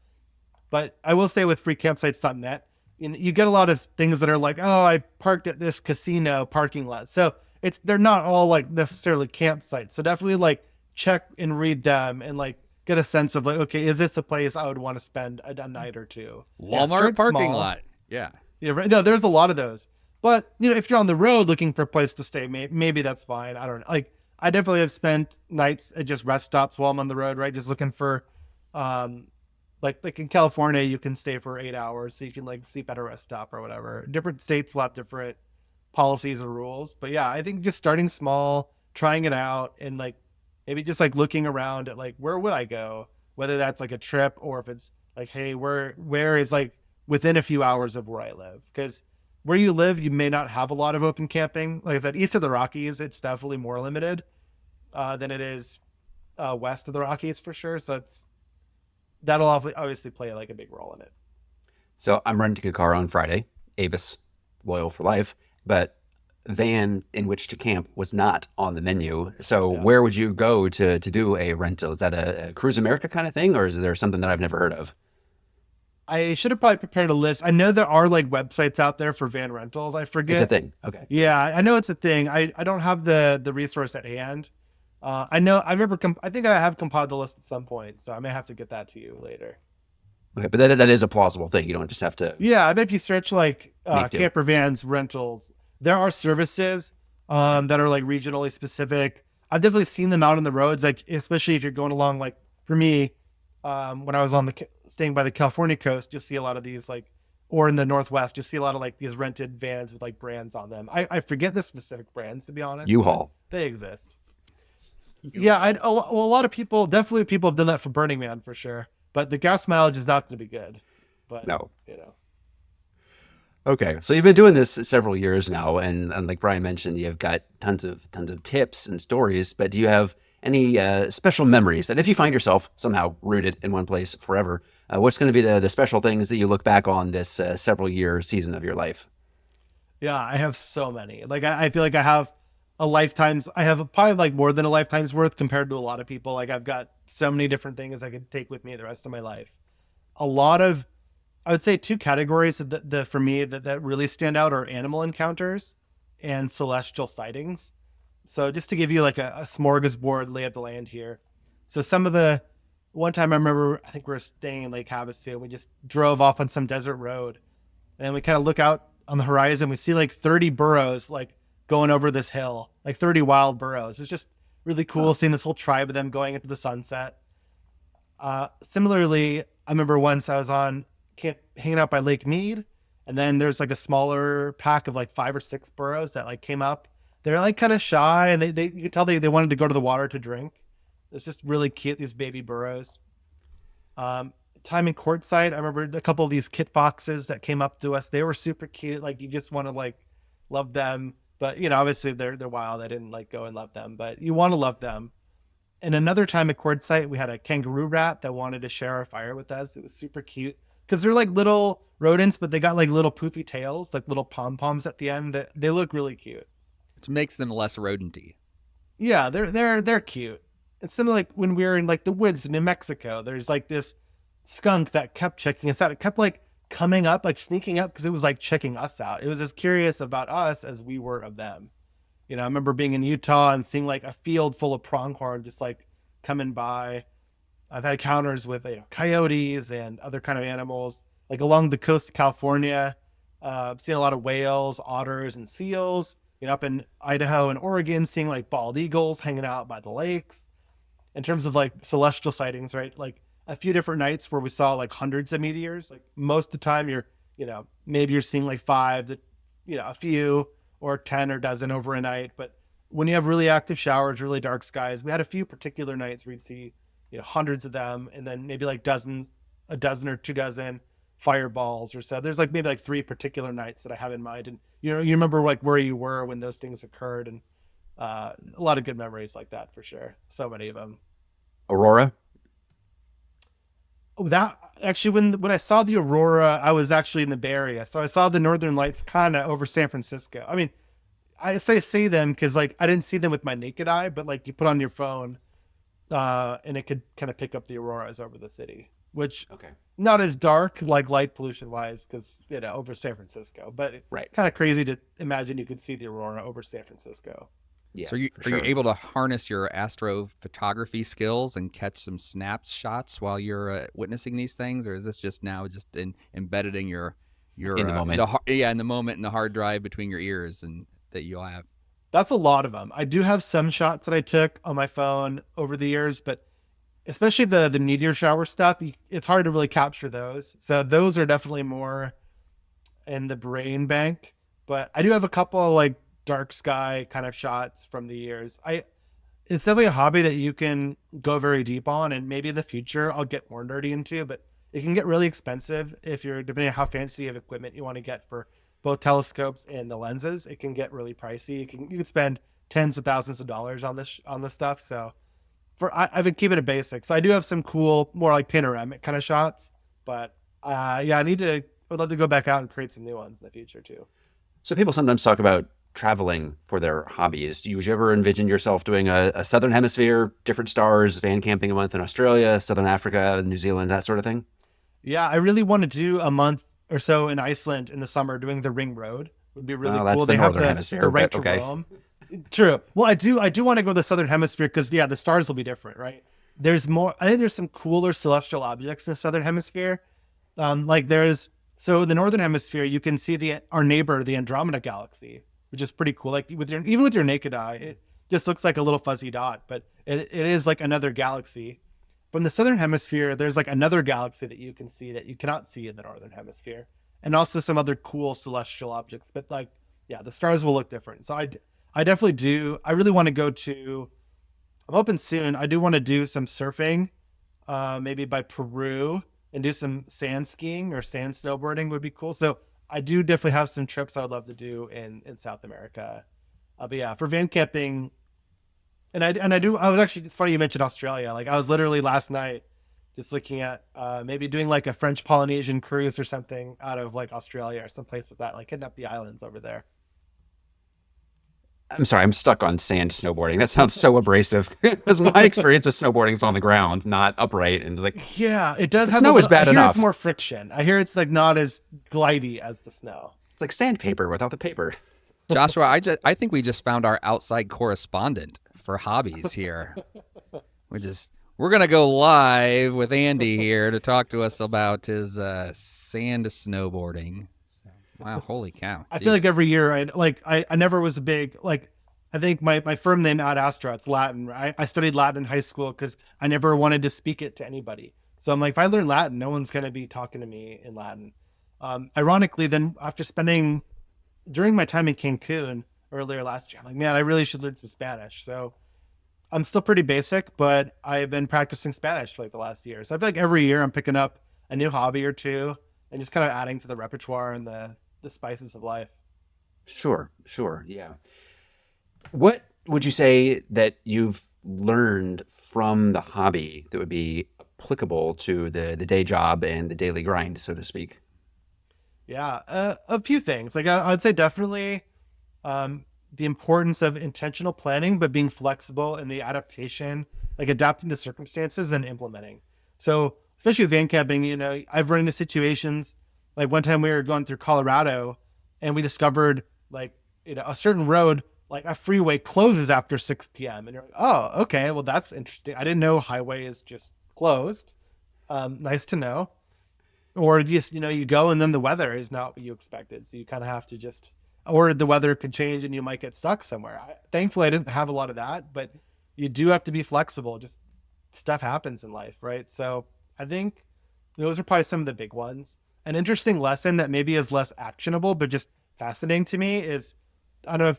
But I will say with freecampsites.net, you get a lot of things that are like, oh, I parked at this casino parking lot. So they're not all like necessarily campsites. So definitely like check and read them and like get a sense of like, okay, is this a place I would want to spend a night or two? Walmart parking lot. Yeah. Yeah. Right. No, there's a lot of those. But if you're on the road looking for a place to stay, maybe that's fine. I don't know. Like I definitely have spent nights at just rest stops while I'm on the road, right? Just looking for, like in California, you can stay for 8 hours, so you can like sleep at a rest stop or whatever. Different states will have different policies or rules, but yeah, I think just starting small, trying it out, and like maybe just like looking around at like where would I go, whether that's like a trip or if it's like, hey, where is like within a few hours of where I live, because where you live, you may not have a lot of open camping. Like I said, east of the Rockies, it's definitely more limited than it is west of the Rockies for sure. So that'll obviously play like a big role in it. So I'm renting a car on Friday, Avis, loyal for life, but van in which to camp was not on the menu. So where would you go to do a rental? Is that a Cruise America kind of thing, or is there something that I've never heard of? I should have probably prepared a list. I know there are like websites out there for van rentals. I forget. It's a thing. Okay. Yeah, I know it's a thing. I don't have the resource at hand. I remember, I think I have compiled the list at some point, so I may have to get that to you later. Okay, but that is a plausible thing. You don't just have to. Yeah, I bet if you search like camper vans rentals, there are services that are like regionally specific. I've definitely seen them out on the roads, like especially if you're going along, like for me, when I was staying by the California coast, you'll see a lot of these like, or in the Northwest, you see a lot of like these rented vans with like brands on them. I forget the specific brands, to be honest. U-Haul. They exist. Yeah, a lot of people, definitely people have done that for Burning Man for sure. But the gas mileage is not going to be good. But, No. you know. Okay, so you've been doing this several years now, and like Brian mentioned, you've got tons of tips and stories. But do you have any special memories that if you find yourself somehow rooted in one place forever, what's going to be the special things that you look back on this several year season of your life? Yeah, I have so many. Like I feel like I have I have probably like more than a lifetime's worth compared to a lot of people. Like I've got so many different things I could take with me the rest of my life. A lot of, I would say two categories that for me that really stand out are animal encounters and celestial sightings. So just to give you like a smorgasbord lay of the land here. So one time I remember, I think we were staying in Lake Havasu. We just drove off on some desert road and we kind of look out on the horizon. We see like 30 burros, like going over this hill, like 30 wild burros. It's just really cool seeing this whole tribe of them going into the sunset. Similarly, I remember once I was on camp hanging out by Lake Mead, and then there's like a smaller pack of like 5 or 6 burros that like came up. They're like kind of shy, and they you could tell they wanted to go to the water to drink. It's just really cute, these baby burros. Time in Quartzsite, I remember a couple of these kit foxes that came up to us. They were super cute. Like you just want to like love them, but you know, obviously they're wild. I didn't like go and love them, but you want to love them. And another time at Quartzsite, we had a kangaroo rat that wanted to share our fire with us. It was super cute because they're like little rodents, but they got like little poofy tails, like little pom-poms at the end. That they look really cute. Which makes them less rodenty. Yeah, they're cute. It's similar like when we were in like the woods in New Mexico. There's like this skunk that kept checking us out. It kept like coming up, like sneaking up because it was like checking us out. It was as curious about us as we were of them. You know, I remember being in Utah and seeing like a field full of pronghorn just like coming by. I've had encounters with coyotes and other kind of animals, like along the coast of California. I've seen a lot of whales, otters, and seals. You know, up in Idaho and Oregon, seeing like bald eagles hanging out by the lakes. In terms of like celestial sightings, right? Like a few different nights where we saw like hundreds of meteors. Like most of the time, maybe you're seeing like 5, a few, or 10 or dozen over a night. But when you have really active showers, really dark skies, we had a few particular nights where you'd see, hundreds of them, and then maybe like a dozen or 2 dozen fireballs or so. There's like maybe like 3 particular nights that I have in mind. And, you remember like where you were when those things occurred, and a lot of good memories like that for sure. So many of them. Aurora? Oh, that actually, when I saw the aurora, I was actually in the Bay Area, so I saw the northern lights kind of over San Francisco. I mean, I see them because like I didn't see them with my naked eye, but like you put on your phone, and it could kind of pick up the auroras over the city, which not as dark like light pollution wise, because over San Francisco, but right, kind of crazy to imagine you could see the aurora over San Francisco. Yeah. So are you able to harness your astrophotography skills and catch some snapshots while you're witnessing these things, or is this just embedded in your in the moment? In the moment, in the hard drive between your ears, and that you'll have? That's a lot of them. I do have some shots that I took on my phone over the years, but especially the meteor shower stuff, it's hard to really capture those. So those are definitely more in the brain bank. But I do have a couple of like dark sky kind of shots from the years. It's definitely a hobby that you can go very deep on, and maybe in the future I'll get more nerdy into, but it can get really expensive if you're, depending on how fancy of equipment you want to get for both telescopes and the lenses. It can get really pricey. You can spend tens of thousands of dollars on this stuff. So I've been keeping it basic. So I do have some cool, more like panoramic kind of shots, but I would love to go back out and create some new ones in the future too. So people sometimes talk about traveling for their hobbies. Would you ever envision yourself doing a Southern Hemisphere, different stars, van camping a month in Australia, Southern Africa, New Zealand, that sort of thing? Yeah, I really want to do a month or so in Iceland in the summer doing the Ring Road. Would be really cool. That's the Northern Hemisphere, the right to okay. roam. True. Well, I do want to go to the Southern Hemisphere because the stars will be different, right? There's more. I think there's some cooler celestial objects in the Southern Hemisphere. So in the Northern Hemisphere, you can see our neighbor, the Andromeda Galaxy, which is pretty cool. Like even with your naked eye, it just looks like a little fuzzy dot, but it is like another galaxy. From the Southern Hemisphere, there's like another galaxy that you can see that you cannot see in the Northern Hemisphere. and also some other cool celestial objects. But like, yeah, the stars will look different. So I definitely do. I really want to go to. I'm hoping soon. I do want to do some surfing, maybe by Peru, and do some sand skiing or sand snowboarding would be cool. So I do definitely have some trips I would love to do in South America. But yeah, for van camping, I was actually, it's funny you mentioned Australia. Like I was literally last night just looking at maybe doing like a French Polynesian cruise or something out of like Australia or someplace like that, like hitting up the islands over there. I'm sorry, I'm stuck on sand snowboarding. That sounds so abrasive. Because my experience with snowboarding is on the ground, not upright. And like, Yeah, it does the have snow a is little, I bad hear it's enough. more friction. I hear it's like not as glidey as the snow. It's like sandpaper without the paper. Joshua, I think we just found our outside correspondent for hobbies here. We're gonna go live with Andy here to talk to us about his sand snowboarding. So, wow, holy cow! I feel like every year I never was a big like I think my firm name Ad Astra, it's Latin. I studied Latin in high school because I never wanted to speak it to anybody. So I'm like, if I learn Latin, no one's gonna be talking to me in Latin. Ironically, then after spending during my time in Cancun earlier last year, I'm like, man, I really should learn some Spanish. So I'm still pretty basic, but I've been practicing Spanish for like the last year. So I feel like every year I'm picking up a new hobby or two and just kind of adding to the repertoire and the spices of life. Sure, sure, yeah. What would you say that you've learned from the hobby that would be applicable to the day job and the daily grind, so to speak? Yeah, a few things. Like I'd say definitely the importance of intentional planning, but being flexible in the adaptation, like adapting to circumstances and implementing. So especially with van camping, I've run into situations like one time we were going through Colorado and we discovered like, a certain road, like a freeway closes after 6 p.m. And you're like, oh, okay, well, that's interesting. I didn't know highway is just closed. Nice to know. Or just, you go and then the weather is not what you expected. So you kind of have to just, or the weather could change and you might get stuck somewhere. Thankfully, I didn't have a lot of that, but you do have to be flexible. Just stuff happens in life, right? So I think those are probably some of the big ones. An interesting lesson that maybe is less actionable, but just fascinating to me is, I don't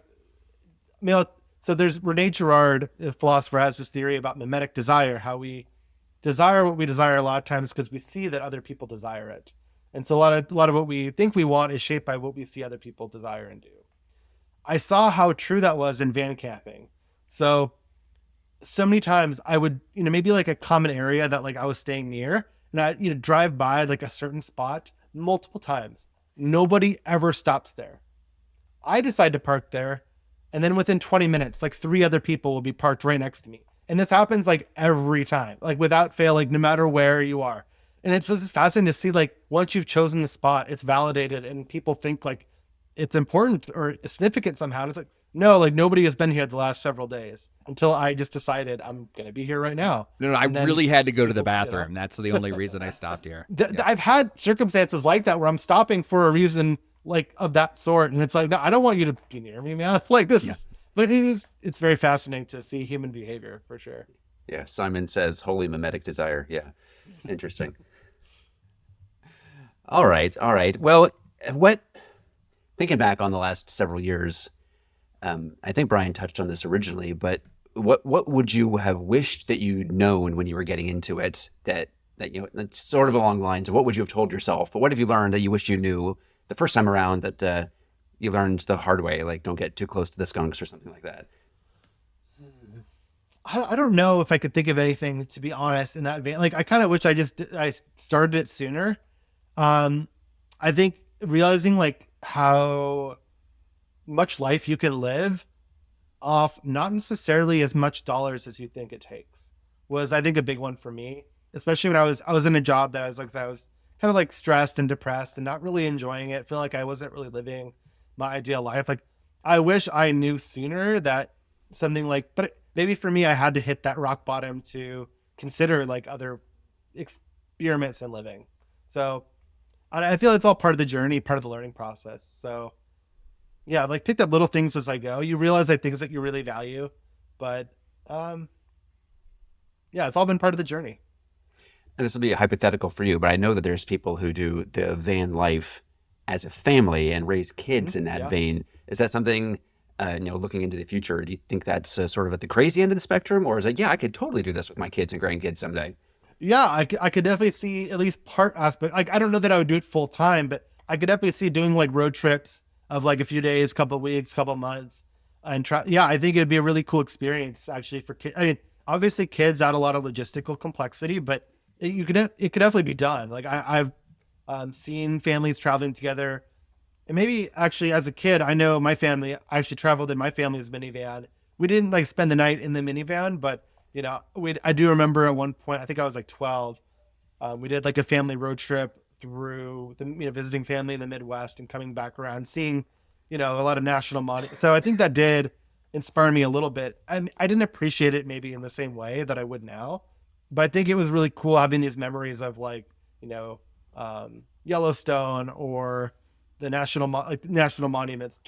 know if, so there's Rene Girard, a philosopher, has this theory about mimetic desire, how we desire what we desire a lot of times because we see that other people desire it. And so a lot of what we think we want is shaped by what we see other people desire and do. I saw how true that was in van camping. So many times I would, maybe like a common area that like I was staying near and I, drive by like a certain spot multiple times. Nobody ever stops there. I decide to park there. And then within 20 minutes, like 3 other people will be parked right next to me. And this happens like every time, like without fail, like no matter where you are. And it's just fascinating to see like once you've chosen the spot, it's validated and people think like it's important or significant somehow. And it's like, no, like nobody has been here the last several days until I just decided I'm going to be here right now. No, I And then really had to go to the people, bathroom. That's the only reason I stopped here. I've had circumstances like that where I'm stopping for a reason like of that sort. And it's like, no, I don't want you to be near me, man. Like this. Yeah. But it's very fascinating to see human behavior for sure. Yeah, Simon says holy mimetic desire. Yeah, interesting. All right, all right. Well, thinking back on the last several years, I think Brian touched on this originally, but what would you have wished that you'd known when you were getting into it? That's sort of along the lines of what would you have told yourself, but what have you learned that you wish you knew the first time around that you learned the hard way, like don't get too close to the skunks or something like that? I don't know if I could think of anything, to be honest, in that vein. Like I kind of wish I started it sooner. I think realizing like how much life you can live off not necessarily as much dollars as you think it takes was, I think, a big one for me, especially when I was in a job that I was kind of like stressed and depressed and not really enjoying it. Feel like I wasn't really living my ideal life. Like I wish I knew sooner that something like, but maybe for me, I had to hit that rock bottom to consider like other experiments in living. So I feel it's all part of the journey, part of the learning process. So yeah, I've like picked up little things as I go. You realize like things that you really value, but yeah, it's all been part of the journey. And this will be a hypothetical for you, but I know that there's people who do the van life as a family and raise kids in that Yeah. vein. Is that something, looking into the future, do you think that's sort of at the crazy end of the spectrum, or is it, yeah, I could totally do this with my kids and grandkids someday? Yeah, I could definitely see at least part aspect. Like, I don't know that I would do it full time, but I could definitely see doing like road trips of like a few days, couple of weeks, couple of months, and try. Yeah, I think it'd be a really cool experience actually for kids. I mean, obviously kids add a lot of logistical complexity, but it could definitely be done. Like I've seen families traveling together, and maybe actually as a kid, I know my family. I actually traveled in my family's minivan. We didn't like spend the night in the minivan, but I do remember at one point, I think I was like 12. We did like a family road trip through visiting family in the Midwest and coming back around, seeing, a lot of national monuments. So I think that did inspire me a little bit. And I didn't appreciate it maybe in the same way that I would now, but I think it was really cool having these memories of like, Yellowstone or the national monuments.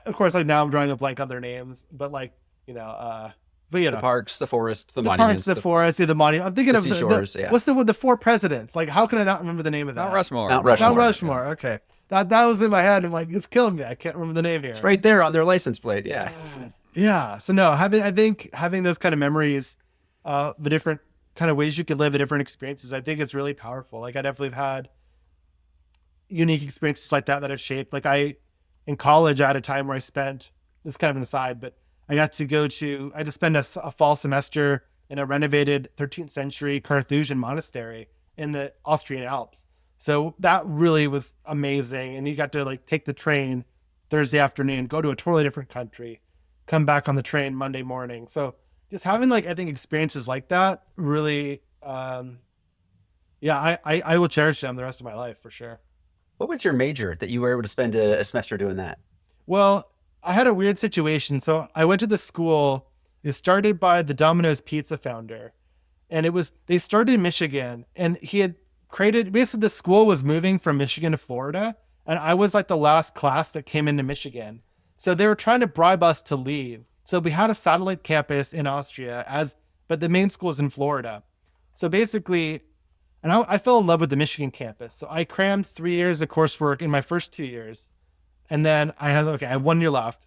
Of course, like now I'm drawing a blank on their names, but like, you know, uh, but The parks, the forests, the the parks, monuments, the forest, the monument. I'm thinking the of seashores, yeah. what's the four presidents? Like, how can I not remember the name of that? Mount Rushmore. Mount Mount Rushmore. Rushmore. Okay, that was in my head. I'm like, it's killing me. I can't remember the name here. It's right there on their license plate, yeah. Yeah. So no, I think having those kind of memories, the different kind of ways you could live, the different experiences, I think it's really powerful. Like I definitely have had unique experiences like that have shaped. Like in college, I had a time where I spent, this is kind of an aside, but I got to spend a fall semester in a renovated 13th century Carthusian monastery in the Austrian Alps. So that really was amazing. And you got to like take the train Thursday afternoon, go to a totally different country, come back on the train Monday morning. So just having like, I think experiences like that really, I will cherish them the rest of my life for sure. What was your major that you were able to spend a semester doing that? Well, I had a weird situation. So I went to the school. It started by the Domino's pizza founder, and they started in Michigan, and he had created, basically the school was moving from Michigan to Florida, and I was like the last class that came into Michigan. So they were trying to bribe us to leave. So we had a satellite campus in Austria but the main school is in Florida. So basically, and I fell in love with the Michigan campus. So I crammed 3 years of coursework in my first 2 years. And then I have 1 year left.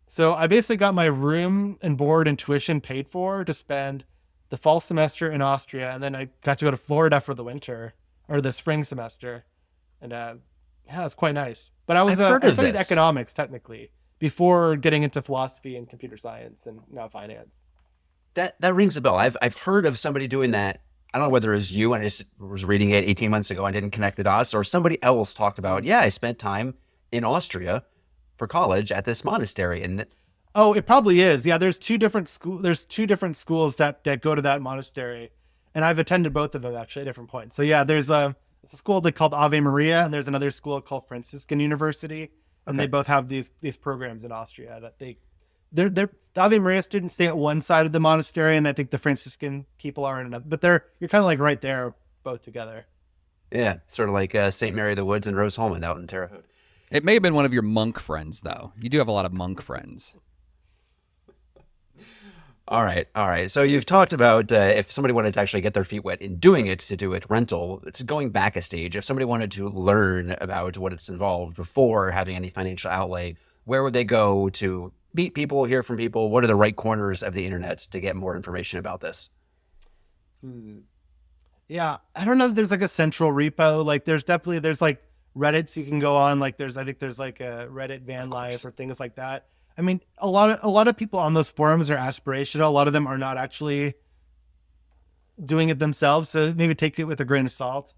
So I basically got my room and board and tuition paid for to spend the fall semester in Austria. And then I got to go to Florida for the winter or the spring semester. And it's quite nice. But I studied economics technically before getting into philosophy and computer science and now finance. That rings a bell. I've heard of somebody doing that. I don't know whether it was you, and I just was reading it 18 months ago and didn't connect the dots, or somebody else talked about, yeah, I spent time in Austria for college at this monastery. And oh, it probably is. Yeah, there's two different schools that go to that monastery, and I've attended both of them actually at different points. So yeah, it's a school called Ave Maria, and there's another school called Franciscan University, and They both have these programs in Austria that the Ave Maria students stay at one side of the monastery, and I think the Franciscan people are in another. But you're kind of like right there, both together. Yeah, sort of like St. Mary of the Woods and Rose Holman out in Terre Haute. It may have been one of your monk friends, though. You do have a lot of monk friends. All right. So you've talked about if somebody wanted to actually get their feet wet in doing it, to do it rental. It's going back a stage. If somebody wanted to learn about what it's involved before having any financial outlay, where would they go to meet people, hear from people? What are the right corners of the internet to get more information about this? Yeah, I don't know if there's like a central repo. Like there's like Reddits you can go on. Like I think there's like a Reddit van life or things like that. I mean, a lot of people on those forums are aspirational. A lot of them are not actually doing it themselves. So maybe take it with a grain of salt.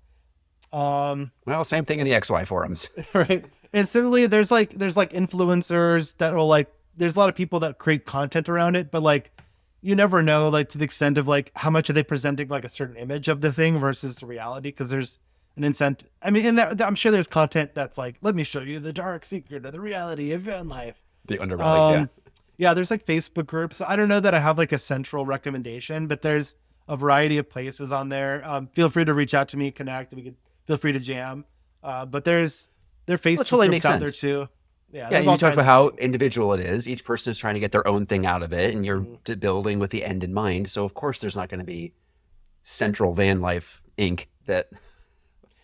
Well, same thing in the XY forums. Right. And similarly, there's like influencers that will like, there's a lot of people that create content around it, but like, you never know, like to the extent of like, how much are they presenting like a certain image of the thing versus the reality? Cause there's an incentive. I mean, in that, I'm sure there's content that's like, let me show you the dark secret of the reality of van life. The underbelly, yeah. There's like Facebook groups. I don't know that I have like a central recommendation, but there's a variety of places on there. Feel free to reach out to me, connect. We could feel free to jam. But there are Facebook totally groups makes out sense. there too. Yeah, Yeah, you talked about how individual it is. Each person is trying to get their own thing out of it, and you're building with the end in mind. So of course, there's not going to be Central Van Life Inc. that.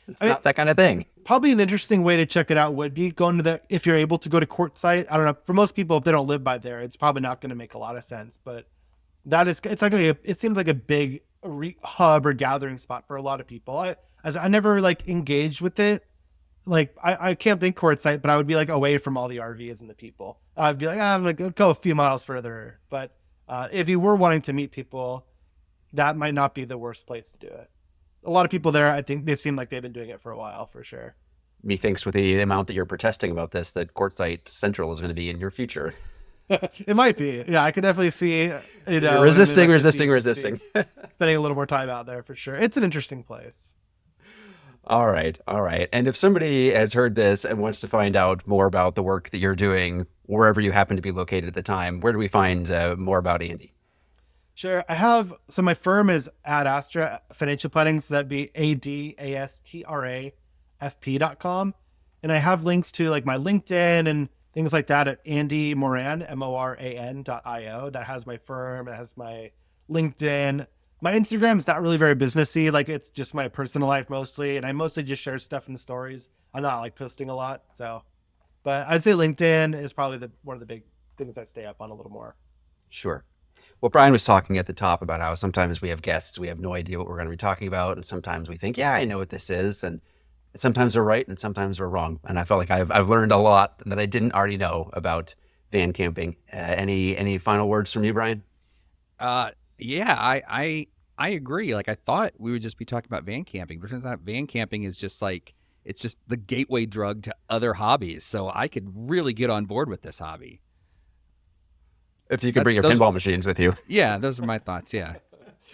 It's I mean, not that kind of thing. probably an interesting way to check it out would be going to if you're able to go to Quartzsite. I don't know. For most people, if they don't live by there, it's probably not going to make a lot of sense. But it's like it seems like a big hub or gathering spot for a lot of people. I never like engaged with it. Like I camped in Quartzsite, but I would be like away from all the RVs and the people. I'd be like, I'm gonna go a few miles further. But if you were wanting to meet people, that might not be the worst place to do it. A lot of people there, I think they seem like they've been doing it for a while, for sure. Methinks with the amount that you're protesting about this, that Quartzsite Central is going to be in your future. It might be. Yeah, I could definitely see, Resisting, like resisting, 50s, resisting. 60s, spending a little more time out there for sure. It's an interesting place. All right, all right. And if somebody has heard this and wants to find out more about the work that you're doing, wherever you happen to be located at the time, where do we find more about Andy? Sure. So my firm is Ad Astra Financial Planning. So that'd be ADASTRAFP.com. And I have links to like my LinkedIn and things like that at Andy Moran, MORAN.io. That has my firm. It has my LinkedIn. My Instagram is not really very businessy. Like it's just my personal life mostly. And I mostly just share stuff in the stories. I'm not like posting a lot. So, but I'd say LinkedIn is probably one of the big things I stay up on a little more. Sure. Well, Brian was talking at the top about how sometimes we have guests, we have no idea what we're going to be talking about. And sometimes we think, yeah, I know what this is. And sometimes we're right and sometimes we're wrong. And I felt like I've learned a lot that I didn't already know about van camping. Any final words from you, Brian? Yeah, I agree. Like I thought we would just be talking about van camping, but turns out van camping is just like it's just the gateway drug to other hobbies. So I could really get on board with this hobby. If you could bring your pinball machines with you. Yeah, those are my thoughts. Yeah.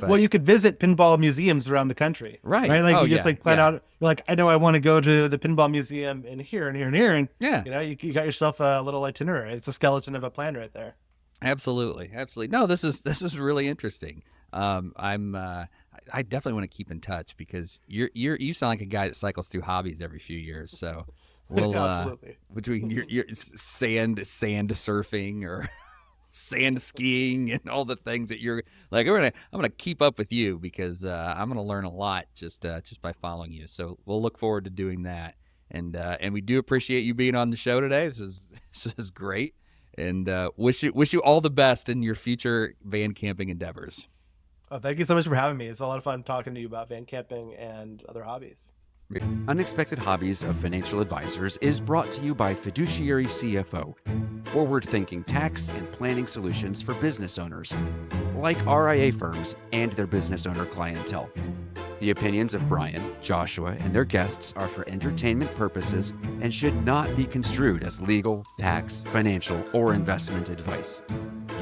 But, Well, you could visit pinball museums around the country. Right. Right. Like Oh, you just yeah, like plan yeah. out, you're like, I know I want to go to the pinball museum in here and here and here. And, yeah, you got yourself a little itinerary. It's a skeleton of a plan right there. absolutely, absolutely. No, this is really interesting. I definitely want to keep in touch because you sound like a guy that cycles through hobbies every few years. So we'll Absolutely. between your sand surfing or sand skiing and all the things that you're like, I'm gonna keep up with you because I'm gonna learn a lot just by following you. So we'll look forward to doing that. And we do appreciate you being on the show today. This was great. And wish you all the best in your future van camping endeavors. Oh, thank you so much for having me. It's a lot of fun talking to you about van camping and other hobbies. Unexpected Hobbies of Financial Advisors is brought to you by Fiduciary CFO, forward-thinking tax and planning solutions for business owners, like RIA firms and their business owner clientele. The opinions of Brian, Joshua, and their guests are for entertainment purposes and should not be construed as legal, tax, financial, or investment advice.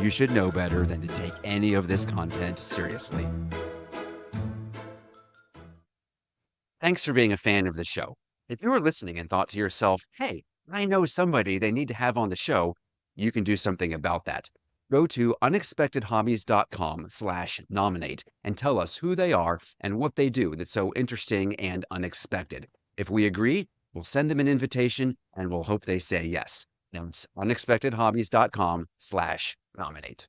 You should know better than to take any of this content seriously. Thanks for being a fan of the show. If you were listening and thought to yourself, hey, I know somebody they need to have on the show, you can do something about that. Go to unexpectedhobbies.com/nominate and tell us who they are and what they do that's so interesting and unexpected. If we agree, we'll send them an invitation and we'll hope they say yes. Now it's unexpectedhobbies.com/nominate.